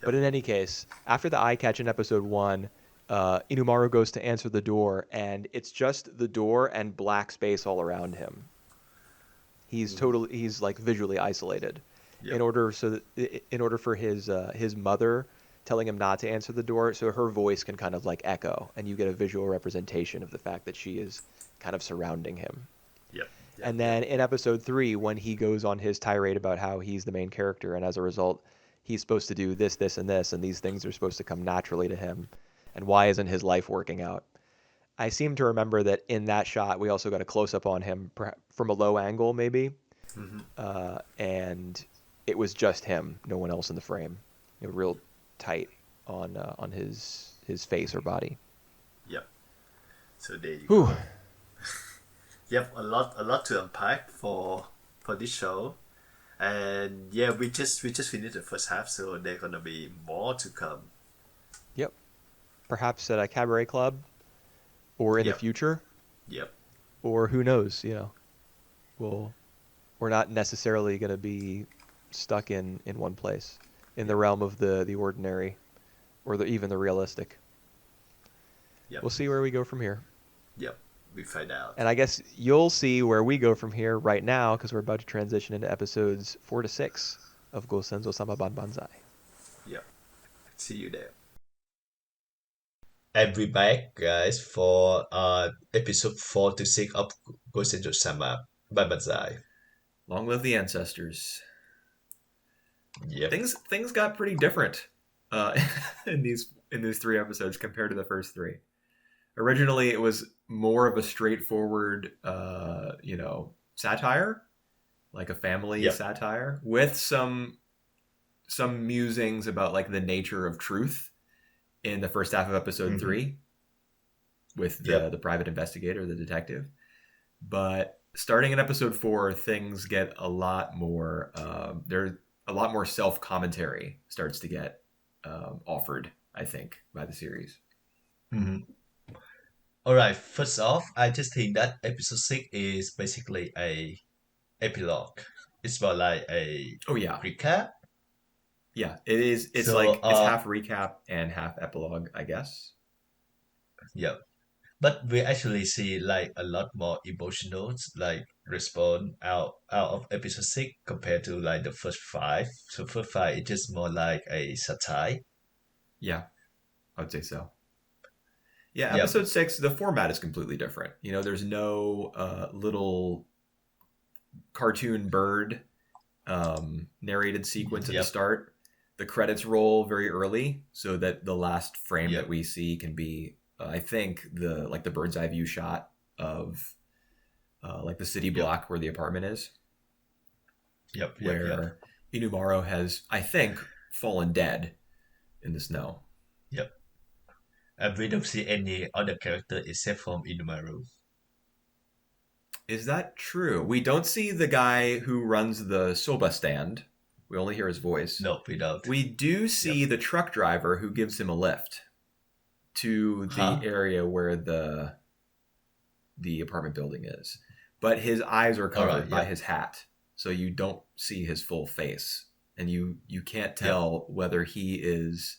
But yep. in any case, after the eye catch in episode 1, Inumaru goes to answer the door, and it's just the door and black space all around him. He's like visually isolated. Yep, In order for his mother telling him not to answer the door, so her voice can kind of like echo, and you get a visual representation of the fact that she is kind of surrounding him. yep, yep, And yep, then in episode 3, when he goes on his tirade about how he's the main character, and as a result, he's supposed to do this, this, and this, and these things are supposed to come naturally to him, and why isn't his life working out? I seem to remember that in that shot, we also got a close up on him from a low angle, maybe, mm-hmm. and it was just him, no one else in the frame, real tight on his face or body. Yep. So there you Whew. go. Yep, a lot to unpack for this show. And yeah, we just finished the first half, so there's gonna be more to come. Yep. Perhaps at a cabaret club or in the Yep, future, yep, or who knows, we'll we're not necessarily going to be stuck in one place in the yep, realm of the ordinary or even the realistic. yep, We'll see where we go from here. yep. We find out. And I guess you'll see where we go from here right now because we're about to transition into episodes 4 to 6 of Gosenzo-sama Banbanzai. Yep. See you there. And we're back, guys, for episode 4 to 6 of Gosenzo-sama Banbanzai. Long live the ancestors. Yep. Things got pretty different uh, in these 3 episodes compared to the first 3. Originally, it was more of a straightforward, satire, like a family Yep. satire, with some musings about like the nature of truth in the first half of episode Mm-hmm. 3 with Yep. the private investigator, the detective. But starting in episode 4, things get a lot more. There's a lot more self commentary starts to get offered, I think, by the series. Mm-hmm. All right. First off, I just think that episode 6 is basically a epilogue. It's more like a Oh yeah, recap. yeah. It is. It's So like it's half recap and half epilogue, I guess. yeah. But we actually see like a lot more emotional like respond out of episode 6 compared to like the first five. So first five is just more like a satire. Yeah, I would say so. Yeah, Yep. episode 6, the format is completely different. There's no little cartoon bird narrated sequence at the Yep. start. The credits roll very early, so that the last frame that Yep. we see can be, I think, the bird's eye view shot of like the city Yep. block where the apartment is, Yep. Yep. Yep. where Inumaro has, I think, fallen dead in the snow. Yep. And we don't see any other character except from Inumaru. Is that true? We don't see the guy who runs the soba stand. We only hear his voice. No, we don't. We do Yep. see the truck driver who gives him a lift to the Huh? area where the apartment building is. But his eyes are All right. covered by Yep. his hat, so you don't see his full face, and you can't Yep. tell whether he is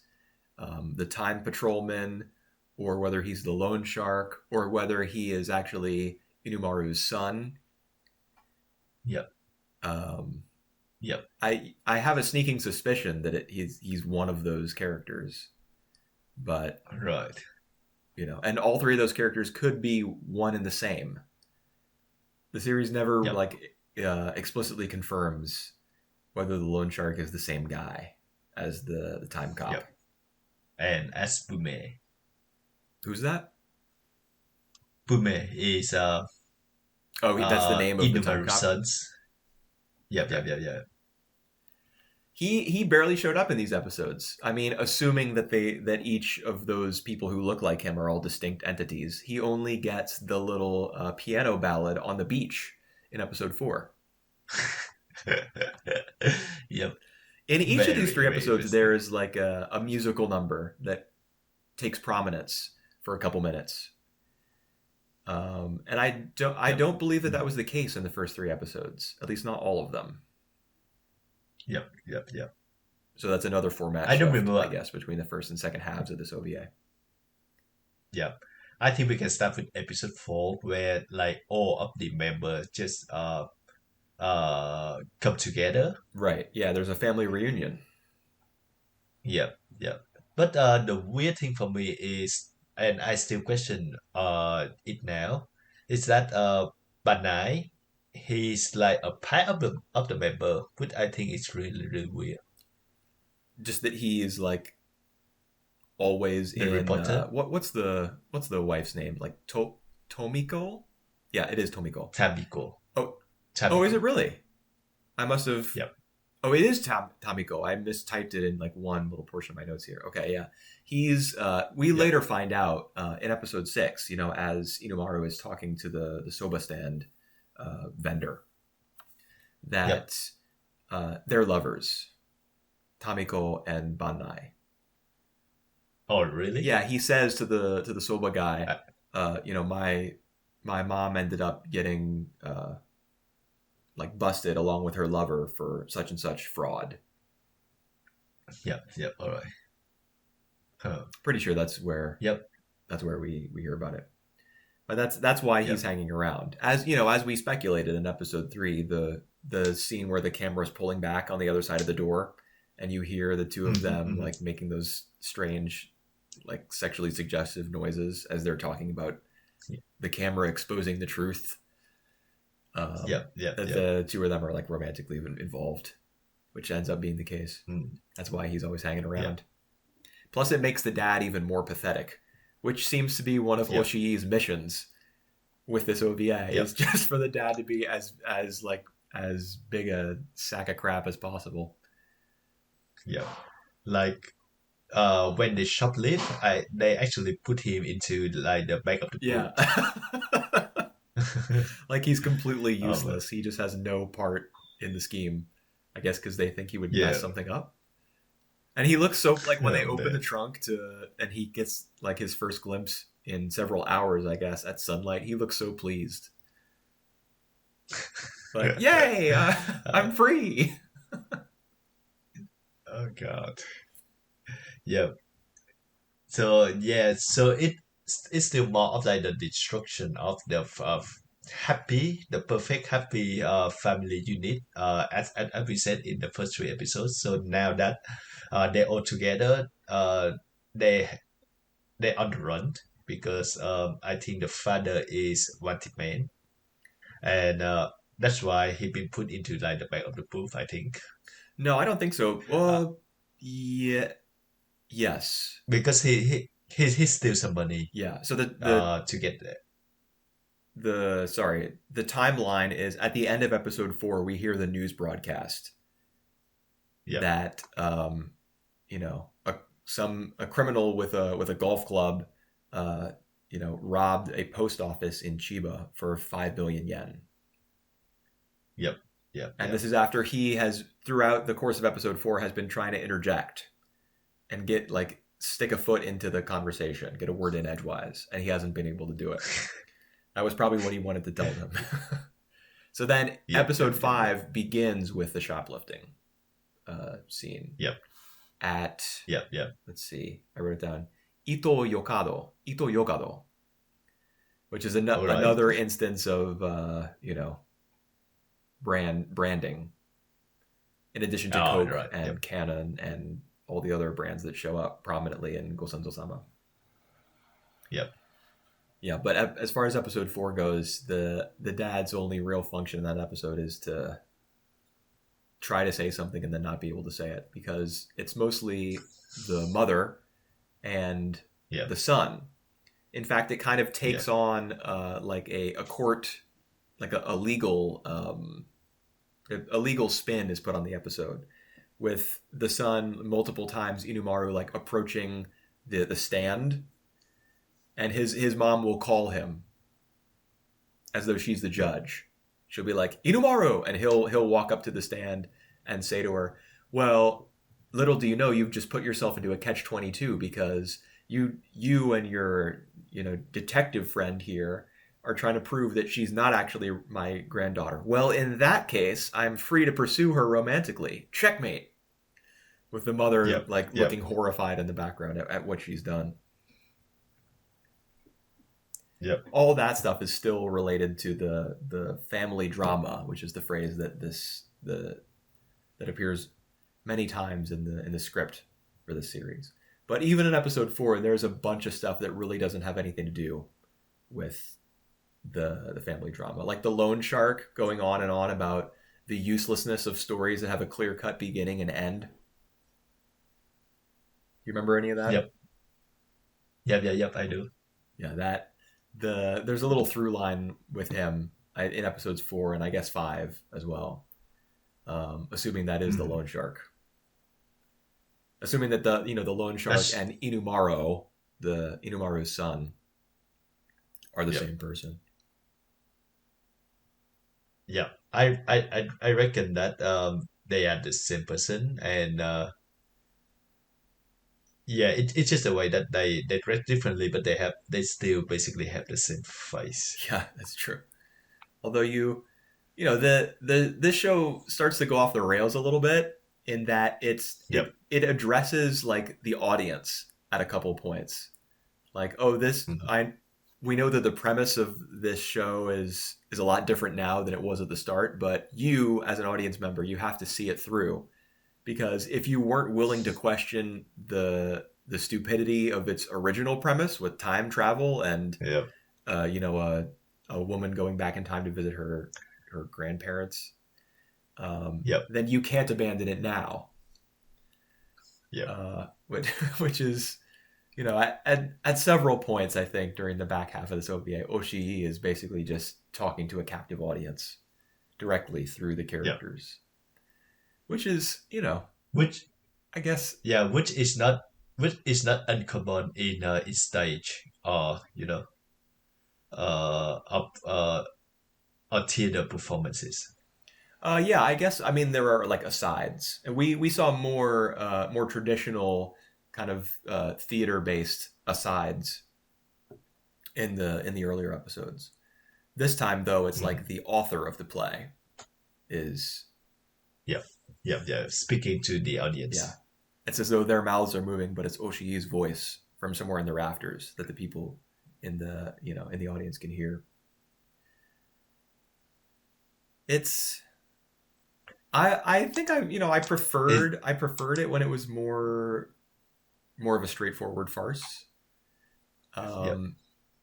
the time patrolman, or whether he's the loan shark, or whether he is actually Inumaru's son. Yep. Um, Yep. I have a sneaking suspicion that he's one of those characters, but Right. and all three of those characters could be one and the same. The series never Yep. explicitly confirms whether the loan shark is the same guy as the time cop. Yep. And as Bume. Who's that? Bume is That's the name of the time Inumaru cop. sons. Yep. He barely showed up in these episodes. I mean, assuming that each of those people who look like him are all distinct entities, he only gets the little piano ballad on the beach in episode 4. Yep. In each of these 3 Very episodes, there is like a musical number that takes prominence for a couple minutes. And I don't believe that was the case in the first 3 episodes, at least not all of them. Yep. So that's another format I don't shift, remember. I guess, between the first and second halves of this OVA. Yep. I think we can start with episode 4, where like all of the members just come together. Right. Yeah, there's a family reunion. Yep. But the weird thing for me is, and I still question it now, is that Banai, he's like a part of the member, which I think is really weird. Just that he is like always The in reporter? what's the wife's name? Like Tomiko? Yeah, it is Tomiko. Tabiko. Oh, Tabiko. is it really? I must have. Yep. Oh, it is Tamiko. I mistyped it in like one little portion of my notes here. Okay, yeah. He's we later find out in episode 6, as Inumaru is talking to the soba stand vendor, that they're lovers, Tamiko and Banai. Oh, really? Yeah, he says to the soba guy, my mom ended up getting like busted along with her lover for such and such fraud. Yep. All right. Huh. Pretty sure that's where. Yep. That's where we hear about it. But that's why he's hanging around. As as we speculated in episode 3, the scene where the camera's pulling back on the other side of the door, and you hear the two of them like making those strange, like sexually suggestive noises as they're talking about the camera exposing the truth. The two of them are like romantically involved, which ends up being the case. That's why he's always hanging around. Plus, it makes the dad even more pathetic, which seems to be one of Hoshii's missions with this OVA. Is just for the dad to be as big a sack of crap as possible. Yeah, like when they shoplift, they actually put him into like the back of the boot. Like he's completely useless. He just has no part in the scheme. I guess because they think he would mess something up. And he looks so like when they open the trunk and he gets like his first glimpse in several hours, I guess, at sunlight. He looks so pleased. Like, yay! I'm free. Oh God. Yep. So it's still more of like the destruction of the perfect happy family unit. As we said in the first 3 episodes. So now that they're all together, they on the run because I think the father is wanted man, and that's why he been put into like the back of the booth. I think. No, I don't think so. Well, yeah. Yes. Because he's still some money. Yeah. So the to get there. The timeline is at the end of episode 4. We hear the news broadcast that a criminal with a golf club robbed a post office in Chiba for 5 billion yen. Yep. And this is after he has, throughout the course of episode 4, has been trying to interject and stick a foot into the conversation, get a word in edgewise, and he hasn't been able to do it. That was probably what he wanted to tell them. So then episode 5 begins with the shoplifting scene. Let's see, I wrote it down. Ito Yokado, which is another instance of branding, in addition to Coke and Canon and all the other brands that show up prominently in Gosenzo-sama. Yep. Yeah, but as far as episode 4 goes, the dad's only real function in that episode is to try to say something and then not be able to say it, because it's mostly the mother and Yep. the son. In fact, it kind of takes Yep. on like a court, like a legal a legal spin is put on the episode, with the son multiple times Inumaru like approaching the stand, and his mom will call him as though she's the Yep. judge. She'll be like, Inumaru, and he'll walk up to the stand and say to her, well, little do you know, you've just put yourself into a catch-22, because you and your detective friend here are trying to prove that she's not actually my granddaughter. Well, in that case, I'm free to pursue her romantically. Checkmate. With the mother Yep. like Yep. looking horrified in the background at what she's done. Yep. All that stuff is still related to the family drama, which is the phrase that appears many times in the script for this series. But even in episode 4, there's a bunch of stuff that really doesn't have anything to do with the family drama, like the loan shark going on and on about the uselessness of stories that have a clear cut beginning and end. You remember any of that? Yep. Yep. Yep. Yep. I do. Yeah, there's a little through line with him in episodes 4 and I guess 5 as well. Assuming that is the loan shark. Assuming that the loan shark That's- and Inumaru's son, are the Yep. same person. Yeah, I reckon that they are the same person, and yeah, it's just the way that they dress differently, but they still basically have the same face. Yeah, that's true. Although this show starts to go off the rails a little bit in that Yep. it addresses like the audience at a couple points. Like, oh, Mhm. we know that the premise of this show is a lot different now than it was at the start, but you as an audience member, you have to see it through, because if you weren't willing to question the stupidity of its original premise with time travel and Yep. a woman going back in time to visit her grandparents, Yep. then you can't abandon it now. Yep. Which is, at several points, I think, during the back half of this OVA, Oshii is basically just talking to a captive audience directly through the characters, which is, Which I guess, which is not uncommon in stage or of theater performances. yeah, I guess. I mean, there are like asides, and we saw more traditional kind of theater based asides in the earlier episodes. This time, though, it's like Mhm. the author of the play is, Yep. Yep. Yeah. Speaking to the yeah. audience. It's as though their mouths are moving, but it's Oshii's voice from somewhere in the rafters that the people in the audience can hear. It's I think It, I preferred it when it was more of a straightforward farce. yep. Um,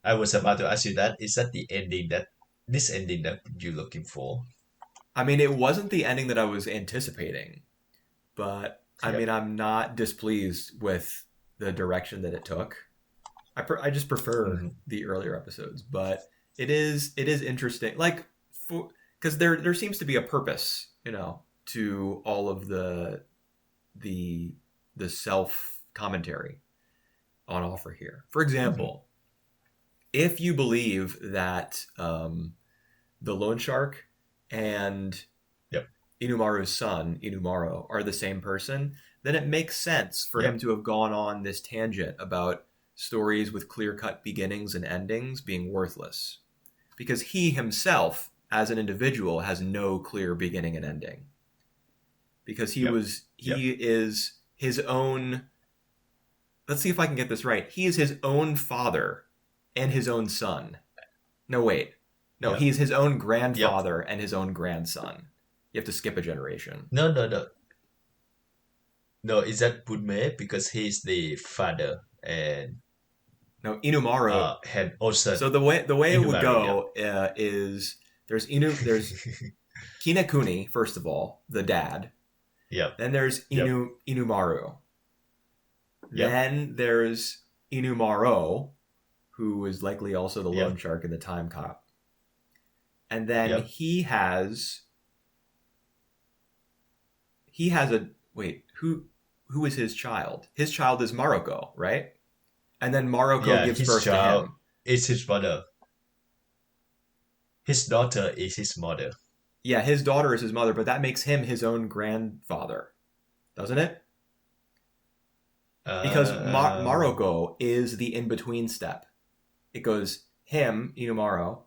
I was about to ask you that. Is that the ending that this ending that you're looking for? I mean, it wasn't the ending that I was anticipating, but I mean, Yep. I'm not displeased with the direction that it took. I just prefer Hmm. the earlier episodes, but it is interesting. Like, because there seems to be a purpose, to all of the the self commentary on offer here. For Hmm. example, if you believe that the loan shark and Yep. Inumaru's son, Inumaru, are the same person, then it makes sense for him Yep. to have gone on this tangent about stories with clear cut beginnings and endings being worthless. Because he himself, as an individual, has no clear beginning and ending. Because Yep. Yep. he is his own, let's see if I can get this right. He is his own father and his own son. No, wait. No, Yep. he's his own Yep. grandfather and his own grandson. You have to skip a generation. No. No. No. No. Is that Budme because he's the father and No, Inumaru. had also So the way it would Inumaru. go is there's Kinekuni, first of all, the dad. Yep. Then there's Yep. Inumaru. Yep. Then there's Inumaro, who is likely also the loan Yep. shark in the time cop. And then Yep. he has a wait, who is his child? His child is Maroko, right? And then Maroko Yeah, gives his birth to child him. is his mother. His daughter is his mother. Yeah, his daughter is his mother, but that makes him his own grandfather, doesn't it? Because Um, Maroko is the in-between step. It goes him, Inumaro,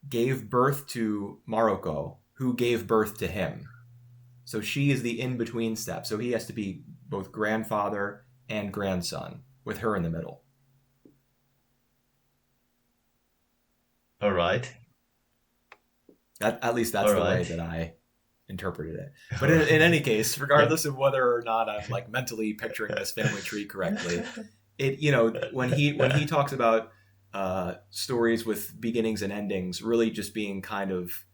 gave birth to Maroko, who gave birth to him. So she is the in-between step. So he has to be both grandfather and grandson, with her in the middle. all right. At least that's All the way right. that I interpreted it. All But in right. any case, Yep. regardless of whether or not I'm like mentally picturing this family tree correctly, it when he talks about stories with beginnings and endings, really just being kind of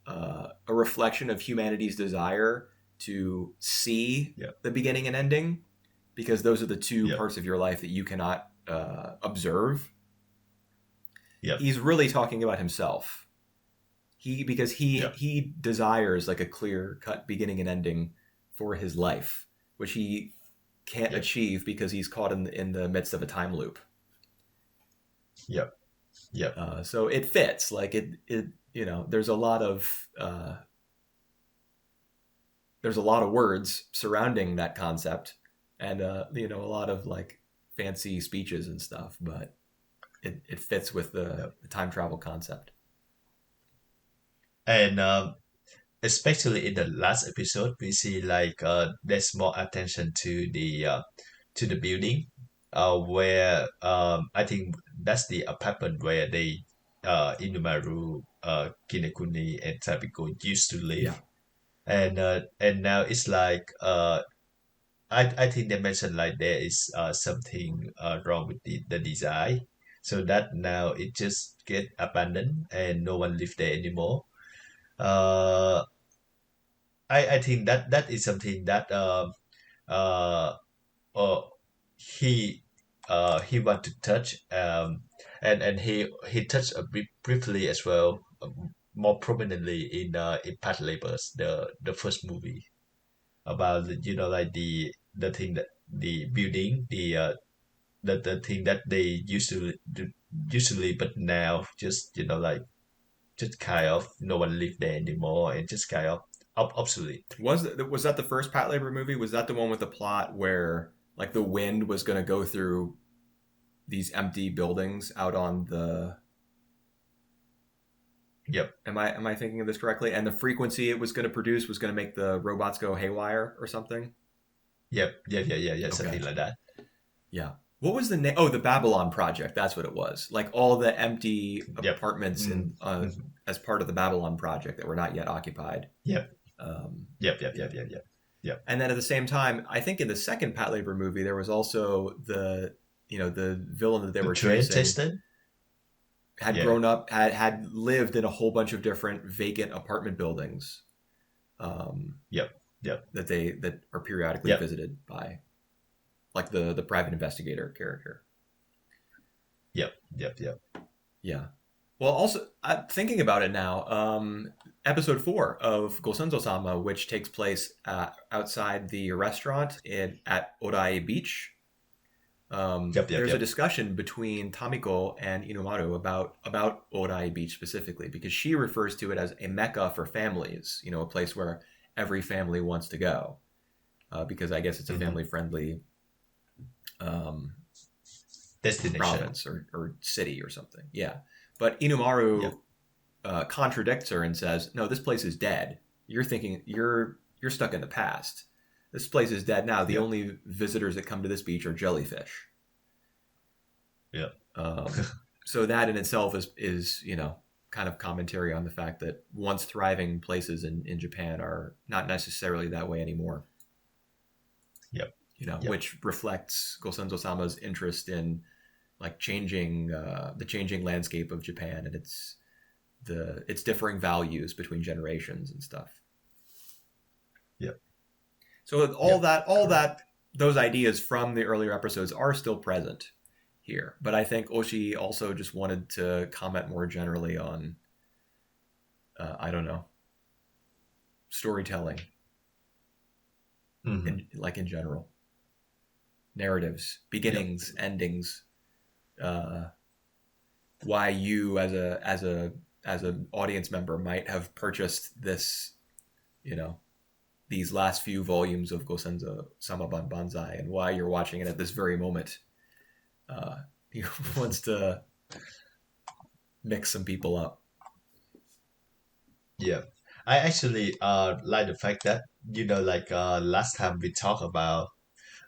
a reflection of humanity's desire to see Yep. the beginning and ending, because those are the two Yep. parts of your life that you cannot observe. Yep. He's really talking about himself. Because Yep. he desires like a clear cut beginning and ending for his life, which he can't Yep. achieve because he's caught in the midst of a time loop. Yep. Yep. So it fits. Like it there's a lot of words surrounding that concept, and a lot of like fancy speeches and stuff, but it fits with the time travel concept. And especially in the last episode, we see like there's more attention to the building, where I think that's the apartment where they Inumaru, Kinekuni, and Tabiko used to live. Yeah. And now it's like I think they mentioned like there is something wrong with the design, so that now it just get abandoned and no one live there anymore. Uh, I think that is something that uh, uh he he want to touch, and he touched a bit briefly as well, more prominently in Past Labors, the first movie, about like the thing that the building, the thing that they usually, but now just like just kind of no one live there anymore, and just kind of obsolete. Was that the first Pat Labor movie? Was that the one with the plot where like the wind was going to go through these empty buildings out on the? Yep. Am I thinking of this correctly? And the frequency it was going to produce was going to make the robots go haywire or something. Yep. Yeah. Okay. Something like that. Yeah. What was the name? Oh, the Babylon Project. That's what it was. Like all the empty Yep. apartments in Mhm. as part of the Babylon Project that were not yet occupied. Yep. Um, Yep. And then at the same time, I think in the second Pat Labor movie, there was also the villain that they The were train chasing tested. had Yeah. grown up, had lived in a whole bunch of different vacant apartment buildings. Yep. Yep. That are periodically Yep. visited by, like the private investigator character. Yep. Yeah. Well, also thinking about it now, episode 4 of Gosenzo-sama, which takes place outside the restaurant at Orai Beach. There's a discussion between Tamiko and Inumaru about Orai Beach specifically, because she refers to it as a mecca for families, a place where every family wants to go, because I guess it's a Mhm. family-friendly Destination. province or city or something. Yeah. But Inumaru contradicts her and says, no, this place is dead. You're thinking you're stuck in the past. This place is dead now. The Yep. only visitors that come to this beach are jellyfish. Yeah. So that in itself is kind of commentary on the fact that once thriving places in Japan are not necessarily that way anymore. Yep. Yep. Which reflects Gosenzo-sama's interest in like changing the changing landscape of Japan and its differing values between generations and stuff. Yep. So all Correct. that those ideas from the earlier episodes are still present here, but I think Oshi also just wanted to comment more generally on I don't know, storytelling Mm-hmm. in general, narratives, Yep. beginnings, endings, why you as an audience member might have purchased this, you know, these last few volumes of Gosenzo-sama Banbanzai, and why you're watching it at this very moment. He wants to mix some people up. Yeah. I actually like the fact that like last time we talked about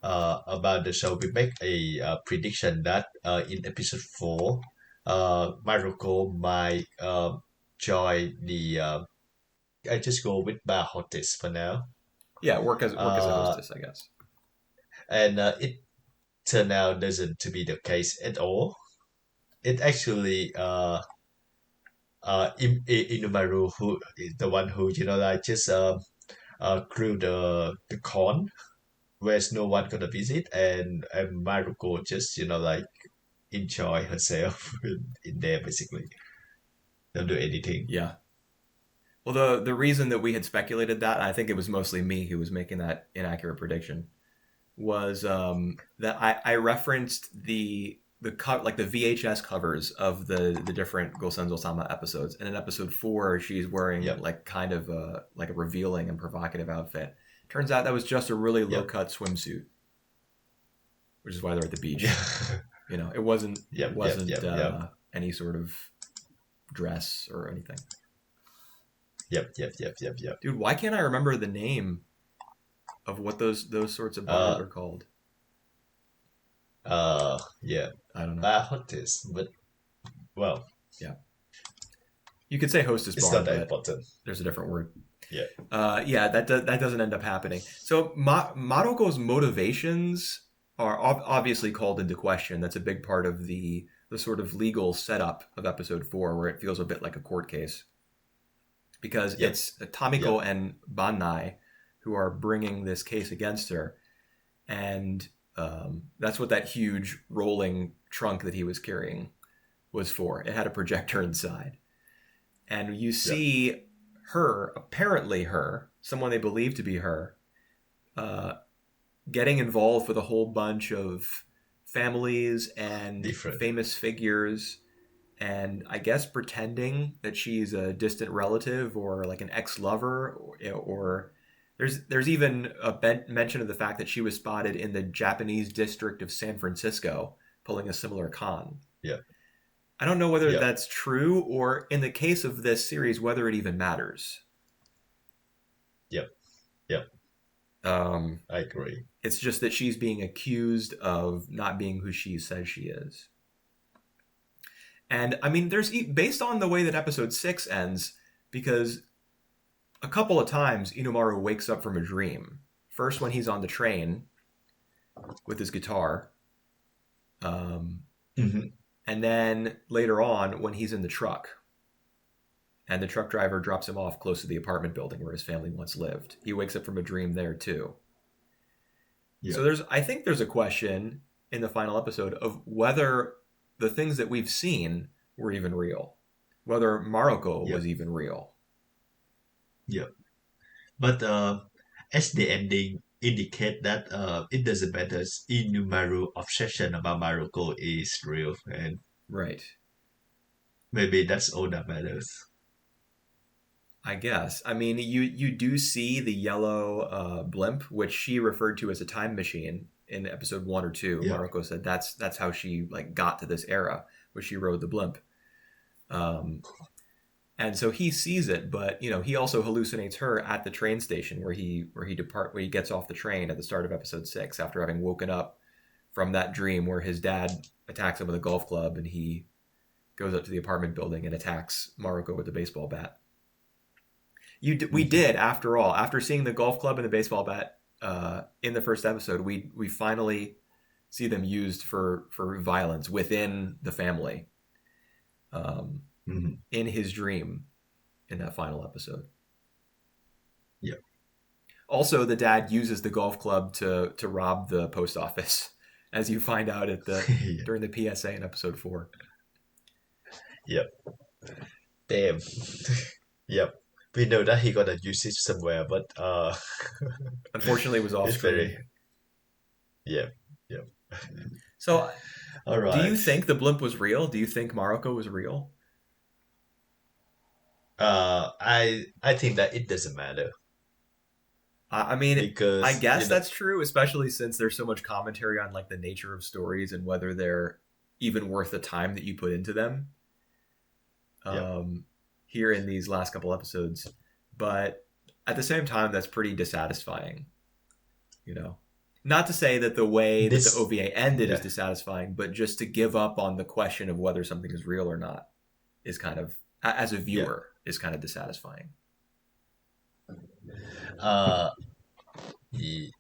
the show, we make a prediction that in episode 4, Maroko might join the. I just go with Bar Hostess for now. Yeah, work as a Uh, hostess, I guess. and it turned out doesn't to be the case at all. It actually Inumaru who is the one who like just grew the corn where's no one gonna visit, and Maruko just like enjoy herself in there basically. Don't do anything. Yeah. Well, the reason that we had speculated that, and I think it was mostly me who was making that inaccurate prediction, was that I referenced like the VHS covers of the different Gosenzo-sama episodes, and in episode 4 she's wearing Yep. like kind of like a revealing and provocative outfit. Turns out that was just a really low Yep. cut swimsuit, which is why they're at the Yeah. beach. You know, it wasn't Yep. Yep. Yep. Yep. any sort of dress or anything. Yep. Yep. Yep. Yep. Yep. Dude, why can't I remember the name of what those sorts of bars Uh. are called? Yeah. I don't know. Hostess, but well, Yeah. You could say hostess it's bar, not that but important. there's a different word. Yeah. Yeah, that doesn't end up happening. So Maruko's motivations are obviously called into question. That's a big part of the sort of legal setup of episode 4, where it feels a bit like a court case, because Yep. it's Tamiko Yep. and Banai who are bringing this case against her, and that's what that huge rolling trunk that he was carrying was for. It had a projector inside, and you Yep. see her, apparently her, someone they believe to be her, getting involved with a whole bunch of families and Different. famous figures, and I guess pretending that she's a distant relative or like an ex-lover, or there's even a mention of the fact that she was spotted in the Japanese district of San Francisco pulling a similar con. Yeah. I don't know whether Yep. that's true, or in the case of this series, whether it even matters. Yep. Yep. I agree. It's just that she's being accused of not being who she says she is. And I mean, there's based on the way that episode 6 ends, because a couple of times Inomaru wakes up from a dream. First, when he's on the train with his guitar, Mm-hmm. and then later on when he's in the truck, and the truck driver drops him off close to the apartment building where his family once lived. He wakes up from a dream there too. Yeah. So I think there's a question in the final episode of whether the things that we've seen were even real, whether Maroko Yep. was even real. Yep. But as the ending indicate that it doesn't matter. Inumaru obsession about Maroko is real, and Right. maybe that's all that matters. I guess. I mean, you do see the yellow blimp, which she referred to as a time machine in episode 1 or 2. Yeah. Maroko said that's how she like got to this era, where she rode the blimp. And so he sees it, but he also hallucinates her at the train station where he gets off the train at the start of episode 6 after having woken up from that dream where his dad attacks him with a golf club, and he goes up to the apartment building and attacks Maroko with a baseball bat. We did, after all, after seeing the golf club and the baseball bat in the first episode, we finally see them used for violence within the family, Mhm. in his dream in that final episode. Yeah. Also, the dad uses the golf club to rob the post office, as you find out Yeah. during the PSA in episode 4. Yep. Damn. Yep. We know that he gonna use it somewhere, but Unfortunately, it was off it's very screen. yeah. Yeah. So, All do you right. think the blimp was real? Do you think Mariko was real? I think that it doesn't matter I mean, I because guess that's true, especially since there's so much commentary on like the nature of stories and whether they're even worth the time that you put into them. yeah. Here in these last couple episodes, but at the same time, that's pretty dissatisfying. You know, not to say that the way that the This OVA ended is yeah. dissatisfying, but just to give up on the question of whether something is real or not is kind of, as a Yeah. viewer, is kind of dissatisfying. Uh, ye-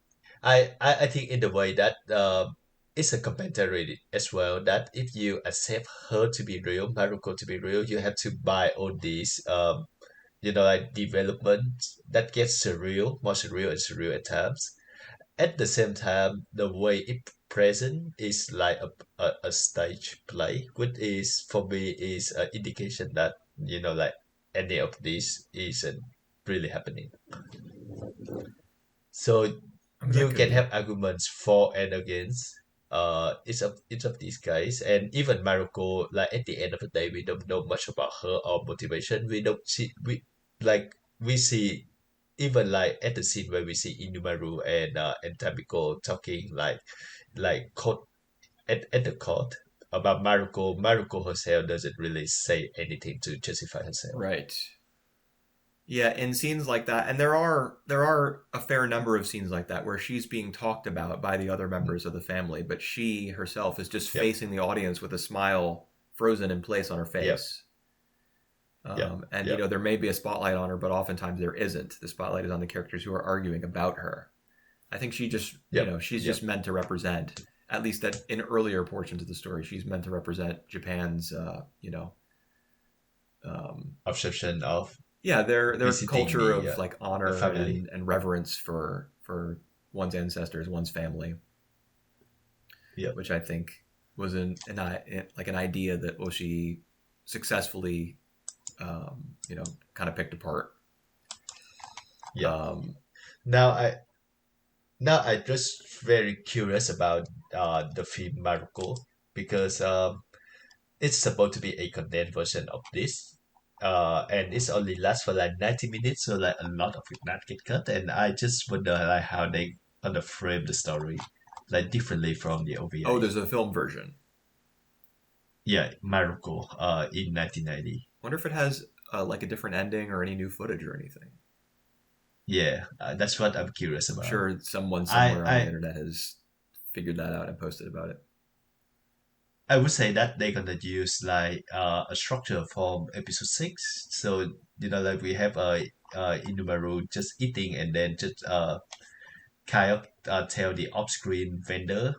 I think in the way that it's a commentary as well that if you accept her to be real, Maruko to be real, you have to buy all these like development that gets surreal, more surreal and surreal at times. At the same time, the way it present is like a stage play, which is for me is an indication that like any of this isn't really happening. So I mean, that you could can be. have arguments for and against each of these guys, and even Mariko, like at the end of the day we don't know much about her or motivation. We don't see we see even like at the scene where we see Inumaru and Tamiko talking like court at the court about Maruko herself doesn't really say anything to justify herself. Right. Yeah, in scenes like that, and there are a fair number of scenes like that where she's being talked about by the other Mm. members of the family, but she herself is just Yep, facing the audience with a smile frozen in place on her yep, face. yep, And yep, there may be a spotlight on her, but oftentimes there isn't. The spotlight is on the characters who are arguing about her. I think she just, yep, she's yep. just meant to represent, at least that in earlier portions of the story, she's meant to represent Japan's, um, Obsession of yeah, their visiting culture the of like the honor family. and reverence for one's ancestors, one's family, Yep, which I think was like an idea that Oshi successfully, kind of picked apart. yep. Um, Now I just very curious about the film Marco because it's supposed to be a condensed version of this. And it's only lasts for like 90 minutes, so like a lot of it not get cut. And I just wonder like how they gonna frame the story like differently from the oh, OVA. there's a film version. Yeah, Marco in 1990. Wonder if it has like a different ending or any new footage or anything. Yeah, that's what I'm curious I'm about. sure someone I somewhere on the I internet has figured that out and posted about it. I would say that they're gonna use like a structure from episode six. So like we have Inumaru just eating and then just kind of tell the off-screen vendor,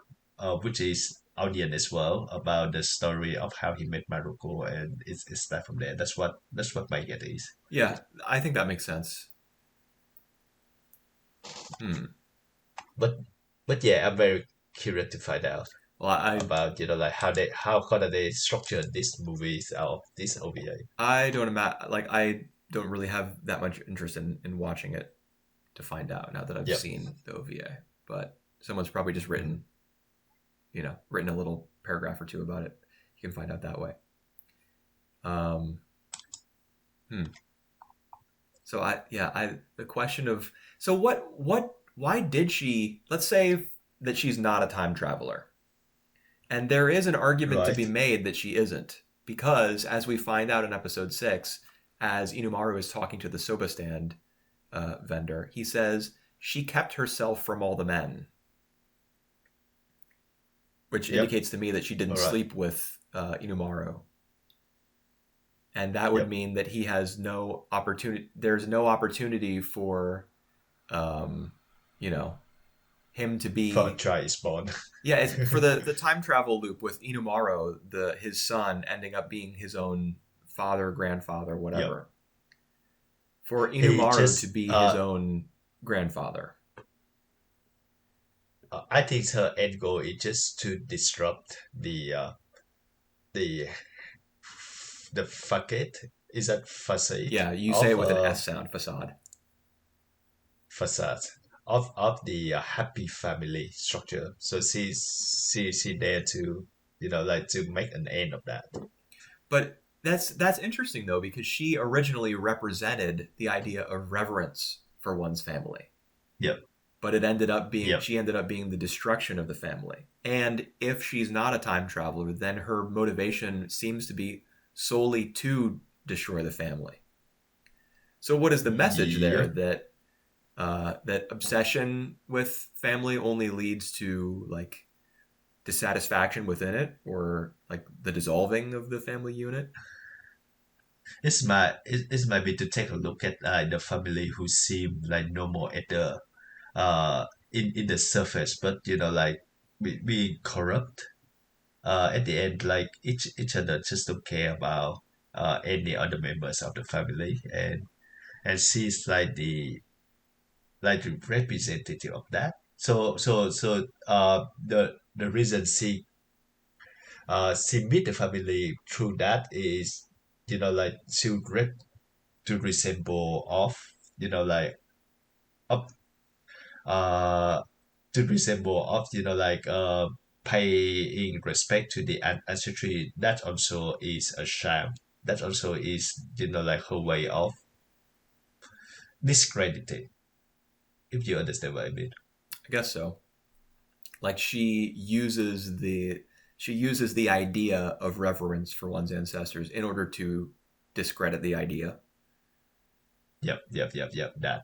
which is audience as well, about the story of how he met Maruko, and it's start from there. That's what my get is. Yeah, I think that makes sense. Hmm. But yeah, I'm very curious to find out Well, about like how they structure these movies or this OVA. I don't imagine, like, I don't really have that much interest in watching it to find out now that I've Yep. seen the OVA. But someone's probably just Mhm. written a little paragraph or two about it. You can find out that way. Um, hmm. So the question of, so why did she, let's say that she's not a time traveler. And there is an argument to Right. be made that she isn't, because as we find out in episode 6, as Inumaru is talking to the soba stand vendor, he says she kept herself from all the men, which Yep. indicates to me that she didn't All right. sleep with Inumaru. And that would Yep. mean that he has no opportunity. There's no opportunity for, um, you know, him to For be. try is born. Yeah, it's for the time travel loop with Inumaro, his son ending up being his own father, grandfather, Yep. whatever. For He Inumaro to just be his own grandfather. I think her end goal is just to disrupt the the facade. Is that facade Yeah, you say of it with an S sound, facade. facade of the happy family structure. So she there to like to make an end of that. But that's interesting though, because she originally represented the idea of reverence for one's family. Yep. But it ended up being Yep. she ended up being the destruction of the family. And if she's not a time traveler, then her motivation seems to be solely to destroy the family. So what is the message there, Yep. that obsession with family only leads to like dissatisfaction within it, or like the dissolving of the family unit? It's might be to take a look at the family who seem like normal at the in the surface, but like being corrupt. At the end, like each other just don't care about any other members of the family, and she's like the representative of that. So the reason she meet the family through that is like to resemble of like of uh to resemble of like paying respect to the ancestry. That also is a sham. That also is like her way of discrediting, if you understand what I mean. I guess so. Like she uses the idea of reverence for one's ancestors in order to discredit the idea. Yep, that.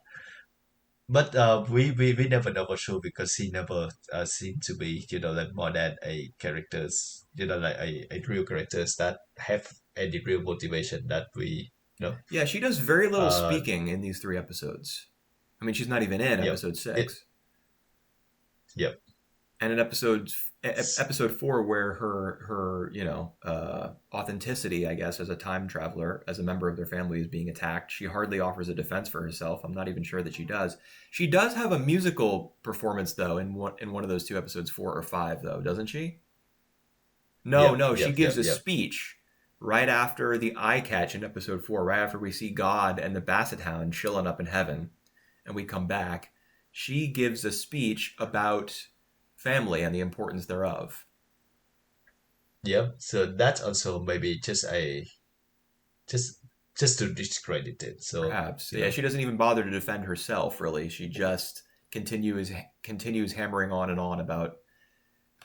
But we never know for sure because he never seemed to be like more than a characters, like a real characters that have any real motivation that we you know Yeah, she does very little uh speaking in these 3 episodes. I mean, she's not even in yep episode it 6. yep And in episode 4, where her authenticity, I guess, as a time traveler, as a member of their family, is being attacked, she hardly offers a defense for herself. I'm not even sure that she does. She does have a musical performance though in one of those 2 episodes, 4 or 5, though, doesn't she? No, yep no, she yep gives yep a yep speech right after the eye catch in episode 4, right after we see God and the Basset Hound chilling up in heaven, and we come back. She gives a speech about family and the importance thereof. yep. So that's also maybe just just to discredit it. So Perhaps, yeah. She doesn't even bother to defend herself. Really, she just continues hammering on and on about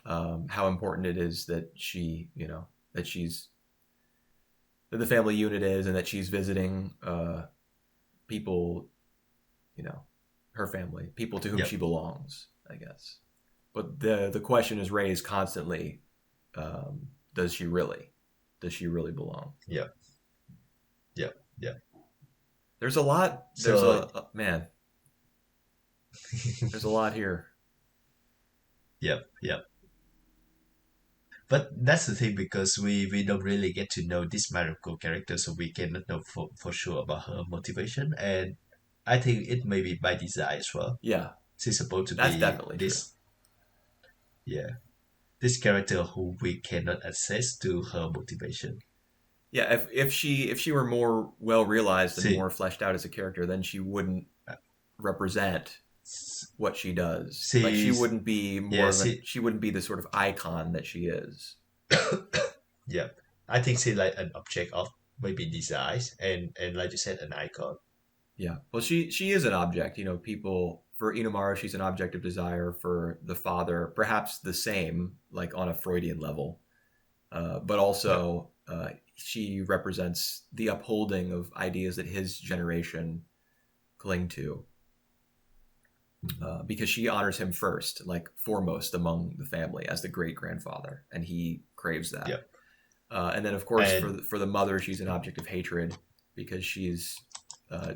how important it is that that she's that the family unit is, and that she's visiting people, you know, her family, people to whom yep she belongs, I guess. But the question is raised constantly: Does she really? Does she really belong? yep yep yep. There's a lot. There's So man. There's a lot here. yep. But that's the thing because we don't really get to know this Mariko character, so we cannot know for sure about her motivation. And I think it may be by design as well. Yeah, She's supposed to that's be definitely true. this, yeah, this character who we cannot access to her motivation. Yeah, if she were more well realized and See, more fleshed out as a character, then she wouldn't represent what she does. Like she she's wouldn't be yeah, more of an she wouldn't be the sort of icon that she is. yeah. I think she's like an object of maybe desires and like you said, an icon. Yeah. Well, she is an object. People for Inumara, she's an object of desire. For the father, perhaps the same, like on a Freudian level. But Yep. also, she represents the upholding of ideas that his generation cling to, because she honors him first, like foremost among the family as the great grandfather, and he craves that. Yep. And then, of course, for And for the mother, she's an object of hatred because she's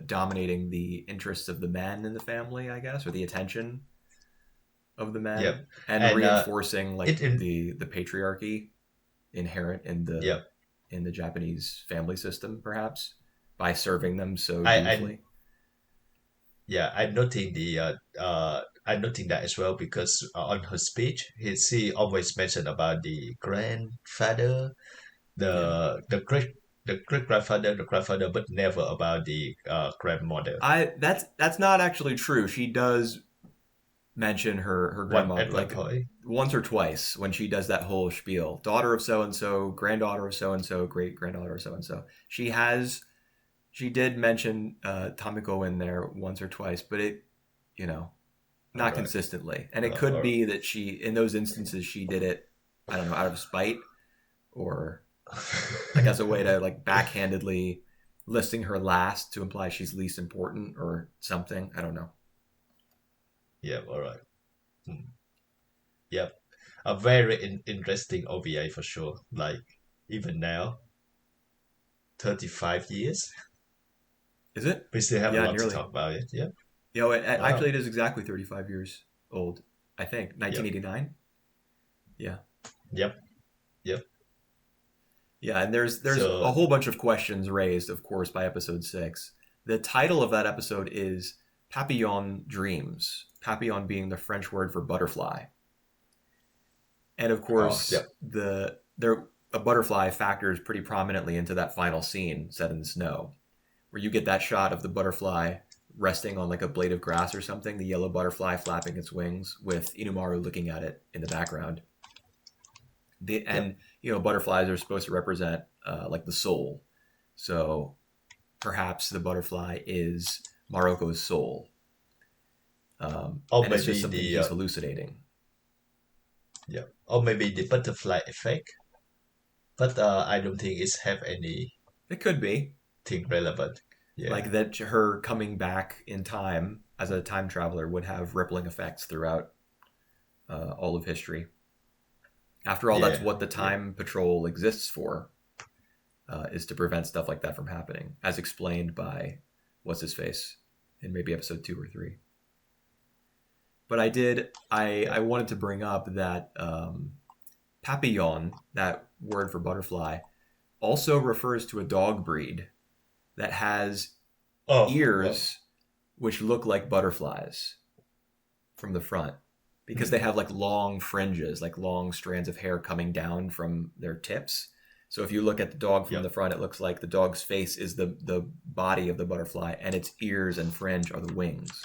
dominating the interests of the men in the family, I guess, or the attention of the Yep. men and And reinforcing like it in the patriarchy inherent yep. in the Japanese family system, perhaps by serving them so I dutifully. yeah, I noting that as well because on her speech, she always mentioned about the grandfather, Yeah, the great grandfather, the grandfather, but never about the grandmother. I that's not actually true. She does mention her One grandmother at one like point. once or twice when she does that whole spiel. Daughter of so and so, granddaughter of so and so, great granddaughter of so and so. She did mention Tamiko in there once or twice, but it you know All not right. consistently. And it could All be that she in those instances she did it I don't know out of spite or like right. as a way to like backhandedly listing her last to imply she's least important or something. I don't know. Yep. All right. Hmm. Yep. A very interesting OVA for sure. Like even now, 35 years, Is it? we still have a Yeah, lot to nearly. talk about it. Yeah. Actually, Wow. it is exactly 35 years old. I think Yep. 1989. Yeah, Yep. Yep. yeah. And there's a So, whole bunch of questions raised, of course, by episode 6. The title of that episode is Papillon Dreams. Papillon being the French word for butterfly, and of oh, course, yep. a butterfly factors pretty prominently into that final scene set in the snow, where you get that shot of the butterfly resting on like a blade of grass or something, the yellow butterfly flapping its wings with Inumaru looking at it in the background. Yep. And butterflies are supposed to represent like the soul, so perhaps the butterfly is Maroko's soul, Or and it's just maybe something the he's hallucinating. yeah. Or maybe the butterfly effect. But I don't think it's have anything It could be relevant. Yeah. like that her coming back in time as a time traveler would have rippling effects throughout all of history. After all, that's Yeah. what the Yeah. time patrol exists for, is to prevent stuff like that from happening, as explained by what's his face in maybe episode 2 or 3. But I Yep. wanted to bring up that papillon, that word for butterfly, also refers to a dog breed that has Oh. Well. ears which look like butterflies from the front because they Hmm. have like long fringes, like long strands of hair coming down from their tips. So if you look at the dog from the Yep. front, it looks like the dog's face is the body of the butterfly, and its ears and fringe are the wings.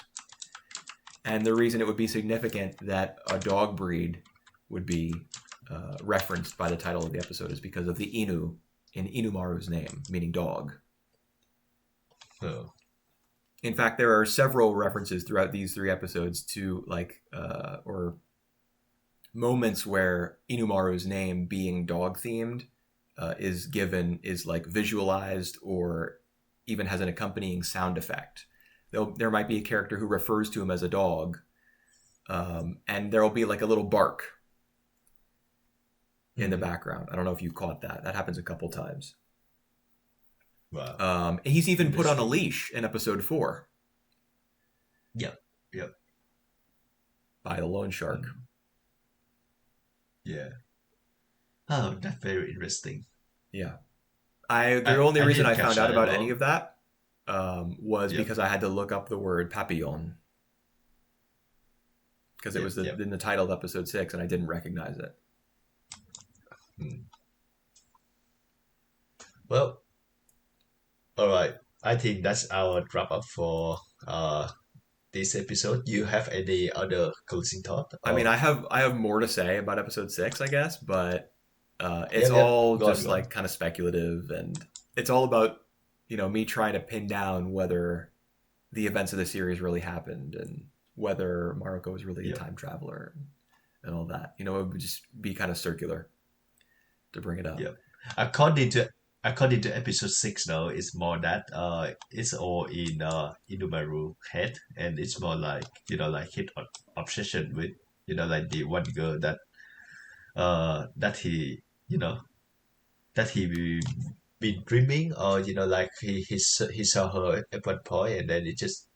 And the reason it would be significant that a dog breed would be referenced by the title of the episode is because of the Inu in Inumaru's name, meaning dog. Oh. In fact, there are several references throughout these 3 episodes to or moments where Inumaru's name being dog themed is like visualized or even has an accompanying sound effect. There might be a character who refers to him as a dog, and there will be like a little bark in the Hmm. background. I don't know if you caught that. That happens a couple times. Wow. He's even put on a Interesting. leash in episode 4 Yep. Yep. by the loan shark. Hmm. Yeah. Oh, that's very interesting. Yeah. The only I reason didn't I catch found out that at about any all. of that was Yep. because I had to look up the word papillon because it Yep. was Yep. in the title of episode 6 and I didn't recognize it. Hmm. Well, all right. I think that's our wrap up for this episode. You have any other closing thought? I mean, Oh, I have more to say about episode 6, I guess, but it's yeah, yeah. all Go on, just go on. like kind of speculative, and it's all about me trying to pin down whether the events of the series really happened and whether Mariko was really a Yep. time traveler and all that. It would just be kind of circular to bring it up. Yep. According to episode 6 now, it's more that it's all in Inumaru head, and it's more like like his obsession with like the one girl that he you know that he been dreaming, or like he saw her at one point, and then it just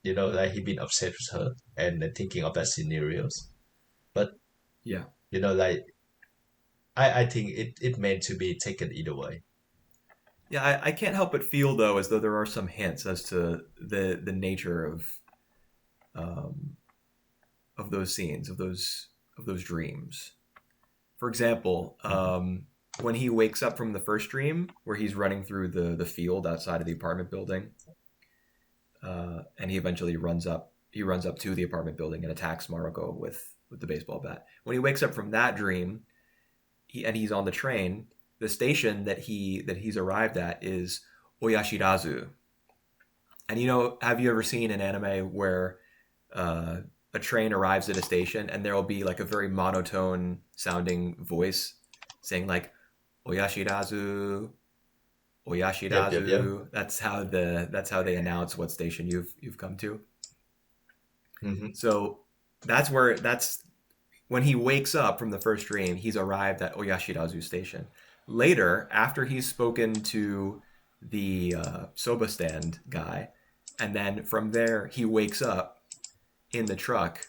like he been obsessed with her and thinking of that scenarios. But Yeah. like I think it meant to be taken either way. Yeah, I can't help but feel though as though there are some hints as to the nature um, of those scenes, of those dreams. For example, Mhm. when he wakes up from the first dream, where he's running through the field outside of the apartment building, and he eventually runs up. He runs up to the apartment building and attacks Maroko with the baseball bat. When he wakes up from that dream, he's on the train. The station that he's arrived at is Oyashirazu. And have you ever seen an anime where uh, a train arrives at a station and there will be like a very monotone sounding voice saying like Oyashirazu, Yep. Oyashirazu. That's how they announce what station you've come to. Hmm. So that's when he wakes up from the first dream, he's arrived at Oyashirazu station. Later, after he's spoken to the soba stand guy, and then from there he wakes up in the truck.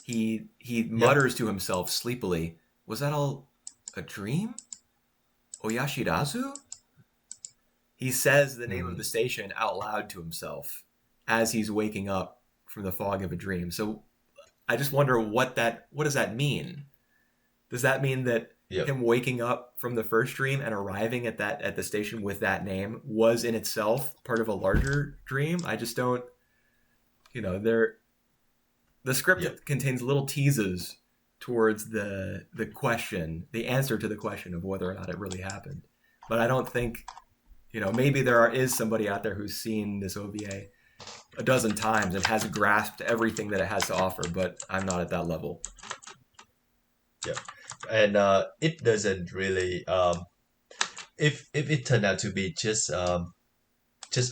He Yep. mutters to himself sleepily, "Was that all a dream? Oyashirazu?" He says the name of Hmm. the station out loud to himself as he's waking up from the fog of a dream. So I just wonder what does that mean? Does that mean that Yep. him waking up from the first dream and arriving at the station with that name was in itself part of a larger dream? I just don't, there the Yep. script contains little teases towards the answer to the question of whether or not it really happened. But I don't think, maybe is somebody out there who's seen this OVA a dozen times and has grasped everything that it has to offer, but I'm not at that level. Yep. And it doesn't really if it turned out to be just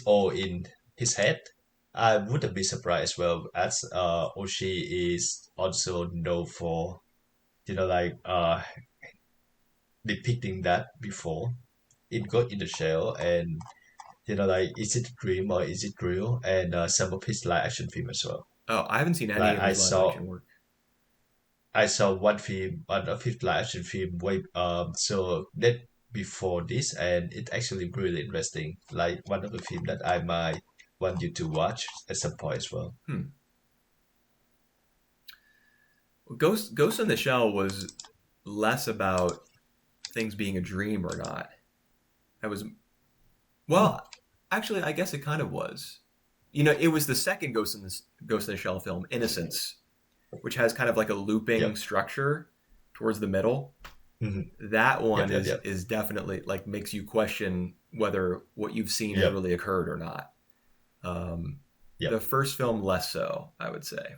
all in his head, I wouldn't be surprised as well, as Oshi is also known for like depicting that before it got in the shell, and like is it dream or is it real, and some of his live action film as well. Oh, I haven't seen any Like of his live action work. I saw one of his live action film way so that before this, and it actually really interesting. Like one of the film that I might want you to watch at some point as well. Hmm. Ghost in the Shell was less about things being a dream or not. That was Hmm. well, actually, I guess it kind of was. It was the second Ghost in the Shell film, Innocence, which has kind of like a looping Yep. structure towards the middle. Hmm. That one Yep. Yep. is Yep. is definitely like makes you question whether what you've seen has Yep. really occurred or not. Um, the Yep. first film less so, I would say.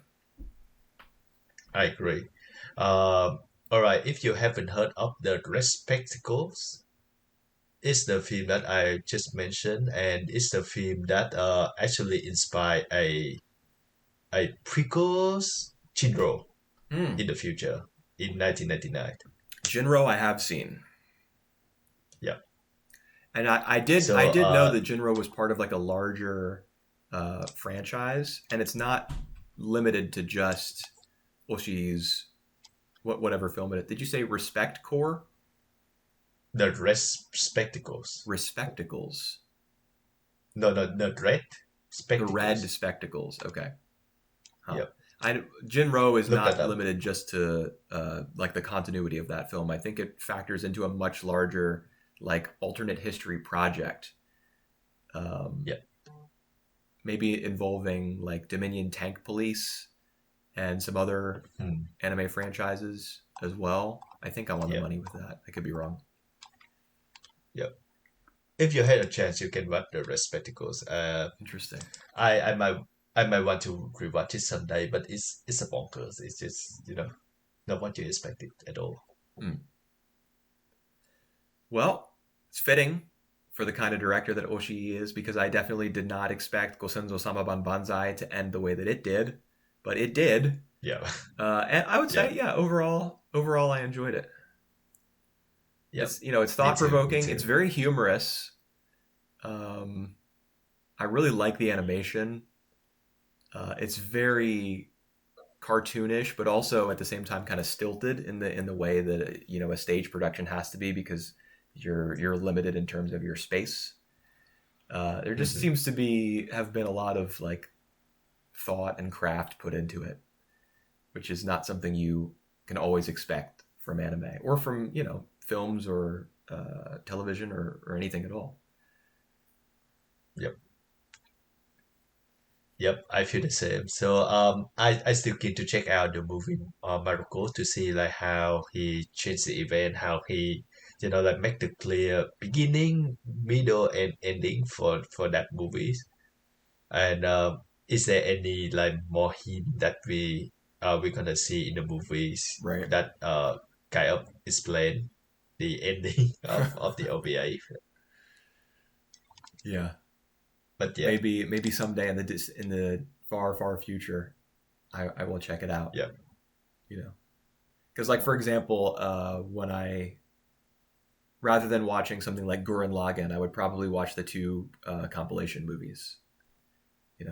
I agree. All right. If you haven't heard of the Respectacles, it's the film that I just mentioned, and it's the film that actually inspired a prequels Chinro Hmm. in the future in 1999. Jinro, I have seen, Yeah. and I So did know that Jinro was part of like a larger franchise, and it's not limited to just Oshi's whatever film it is. Did you say Respect Corps? the red spectacles. Respectacles. No, no, the red The red spectacles. spectacles. Okay. Huh. Yep. Jinro is Look that not up. limited just to like the continuity of that film. I think it factors into a much larger like alternate history project. Um, Yep. Maybe involving like Dominion Tank Police and some other Hmm. anime franchises as well. I think I'm on the Yep. money with that. I could be wrong. Yep. If you had a chance, you can watch the red spectacles. Interesting. I I might I might want to rewatch it someday, but it's a bonkers. It's just not what you expected at all. Hmm. Well, it's fitting for the kind of director that Oshii is because I definitely did not expect Gosenzo-sama Banbanzai to end the way that it did, but it did. Yeah. And I would say, Yeah. yeah, overall, I enjoyed it. Yep. It's Me thought too. Me provoking. It's too. very humorous. Um, I really like the animation. It's very cartoonish, but also at the same time kind of stilted in the way that a stage production has to be because you're limited in terms of your space. There just Hmm. seems to be have been a lot of like thought and craft put into it, which is not something you can always expect from anime or from films or television or anything at all. Yep. Yep, I feel the same. So I still keen to check out the movie Marco to see like how he changed the event, how he like make the clear beginning, middle, and ending for that movies. And is there any like more hint that we're gonna see in the movies Right. that kind of explain the ending of the OVA? Yeah. But yeah, Maybe someday in the far future, I will check it out. yeah, You know, because like for example, when I rather than watching something like Gurren Lagann, I would probably watch the two compilation movies.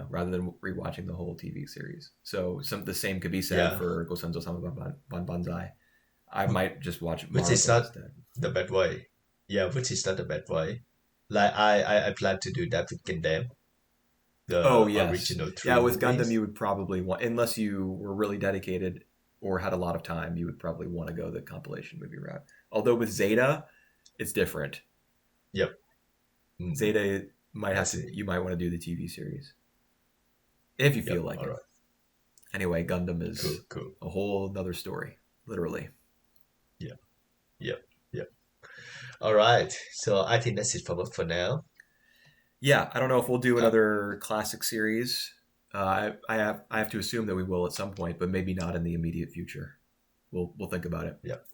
Rather than rewatching the whole TV series. So the same could be said yeah. for Gosenzo-sama Banbanzai. I might just watch Which is Maroko not instead. the bad way. Yeah, which is not the bad way. Like I plan to do that with Gundam, Oh the yes, original yeah. three With Gundam, movies. you would probably want, unless you were really dedicated or had a lot of time, you would probably want to go the compilation movie route. Although with Zeta, it's different. Yep. Mm, Zeta might I have to. see. You might want to do the TV series if you feel Yep. like All it. right. Anyway, Gundam Cool. is Cool. a whole another story, literally. Yep. Yep. Yep. All right. So I think that's it for now. Yeah, I don't know if we'll do Uh, another classic series. I have to assume that we will at some point, but maybe not in the immediate future. We'll think about it. yep.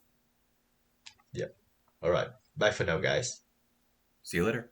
Yep. All right. Bye for now, guys. See you later.